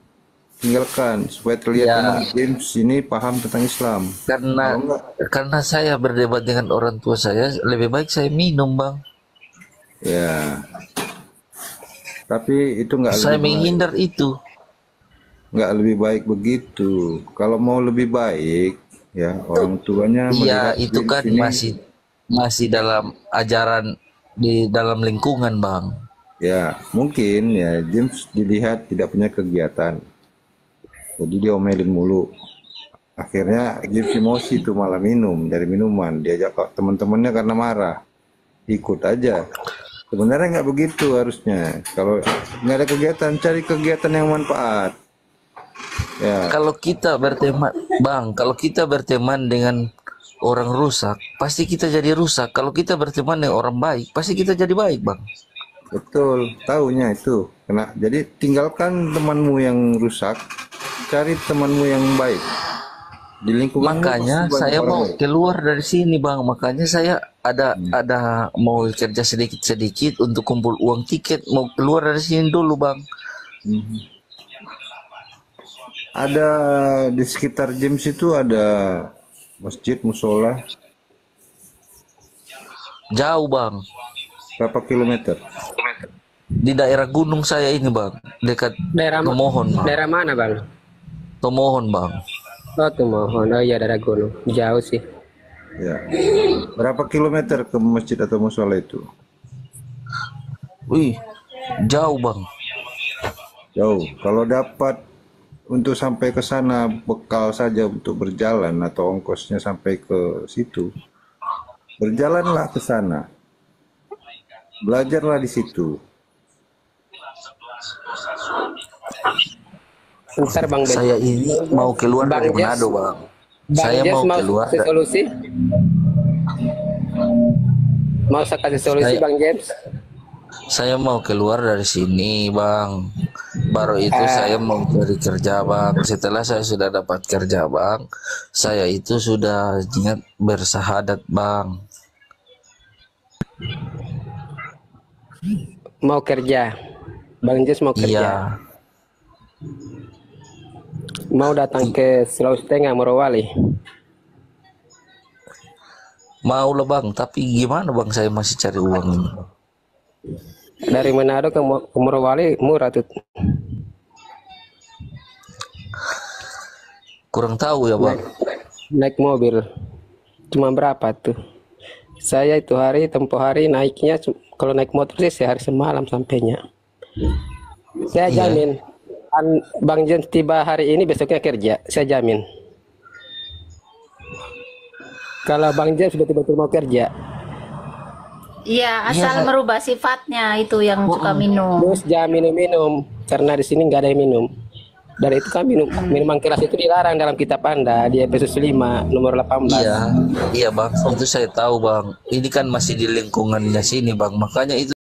Tinggalkan supaya terlihat teman James ini paham tentang Islam. Karena saya berdebat dengan orang tua saya, lebih baik saya minum, Bang. Ya. Tapi itu nggak. Saya menghindar itu. Nggak lebih baik begitu. Kalau mau lebih baik, ya orang tuanya. Iya, itu kan masih dalam ajaran di dalam lingkungan, Bang. Ya, mungkin ya James dilihat tidak punya kegiatan. Jadi dia omelin mulu. Akhirnya James emosi tuh malah minum dari minuman. Diajak kok teman-temannya karena marah. Ikut aja. Sebenarnya nggak begitu harusnya. Kalau nggak ada kegiatan, cari kegiatan yang manfaat. Ya. Kalau kita berteman, Bang, kalau kita berteman dengan orang rusak, pasti kita jadi rusak. Kalau kita berteman dengan orang baik, pasti kita jadi baik, Bang. Betul, tahunya itu. Jadi tinggalkan temanmu yang rusak, cari temanmu yang baik. Di lingkungan. Makanya saya mau keluar dari sini, Bang. Makanya saya ada mau kerja sedikit untuk kumpul uang tiket, mau keluar dari sini dulu, Bang. Ada di sekitar James itu ada masjid, musola. Jauh, Bang. Berapa kilometer? Di daerah gunung saya ini, Bang, dekat Tomohon. Daerah mana, Bang? Tomohon, Bang. Oh, Tomohon. Oh iya, daerah gunung. Jauh sih. Ya. Berapa kilometer ke masjid atau musola itu? Wih, jauh, Bang. Jauh. Kalau dapat untuk sampai ke sana bekal saja untuk berjalan atau ongkosnya sampai ke situ, berjalanlah ke sana. Belajarlah di situ. Bentar, Bang. Saya ini mau keluar dari Manado, Bang. Saya mau keluar. Solusi? Mau saya kasih solusi, Bang James? Saya mau keluar dari sini, Bang. Baru itu saya mau cari kerja, Bang. Setelah saya sudah dapat kerja, Bang, saya itu sudah ingat bersahadat, Bang. Mau kerja, Bang James mau kerja. Iya. Mau datang ke Sulawesi Tengah, Morowali. Mau lah, Bang, tapi gimana, Bang, saya masih cari uang ini. Dari Manado ke Morowali murah tuh. Kurang tahu ya, Bang. Naik mobil. Cuma berapa tuh? Saya itu tempo hari naiknya kalau naik motor sih sehari semalam sampainya. Saya jamin. Bang James tiba hari ini besoknya kerja, saya jamin. Kalau Bang James sudah tiba-tiba mau kerja. Iya, asal merubah sifatnya itu yang suka minum. Terus jangan minum-minum, karena di sini nggak ada yang minum. Dan itu kan minuman keras itu dilarang dalam kitab Anda di Efesus 5 nomor 18. Iya, Bang. Itu saya tahu, Bang. Ini kan masih di lingkungannya sini, Bang. Makanya itu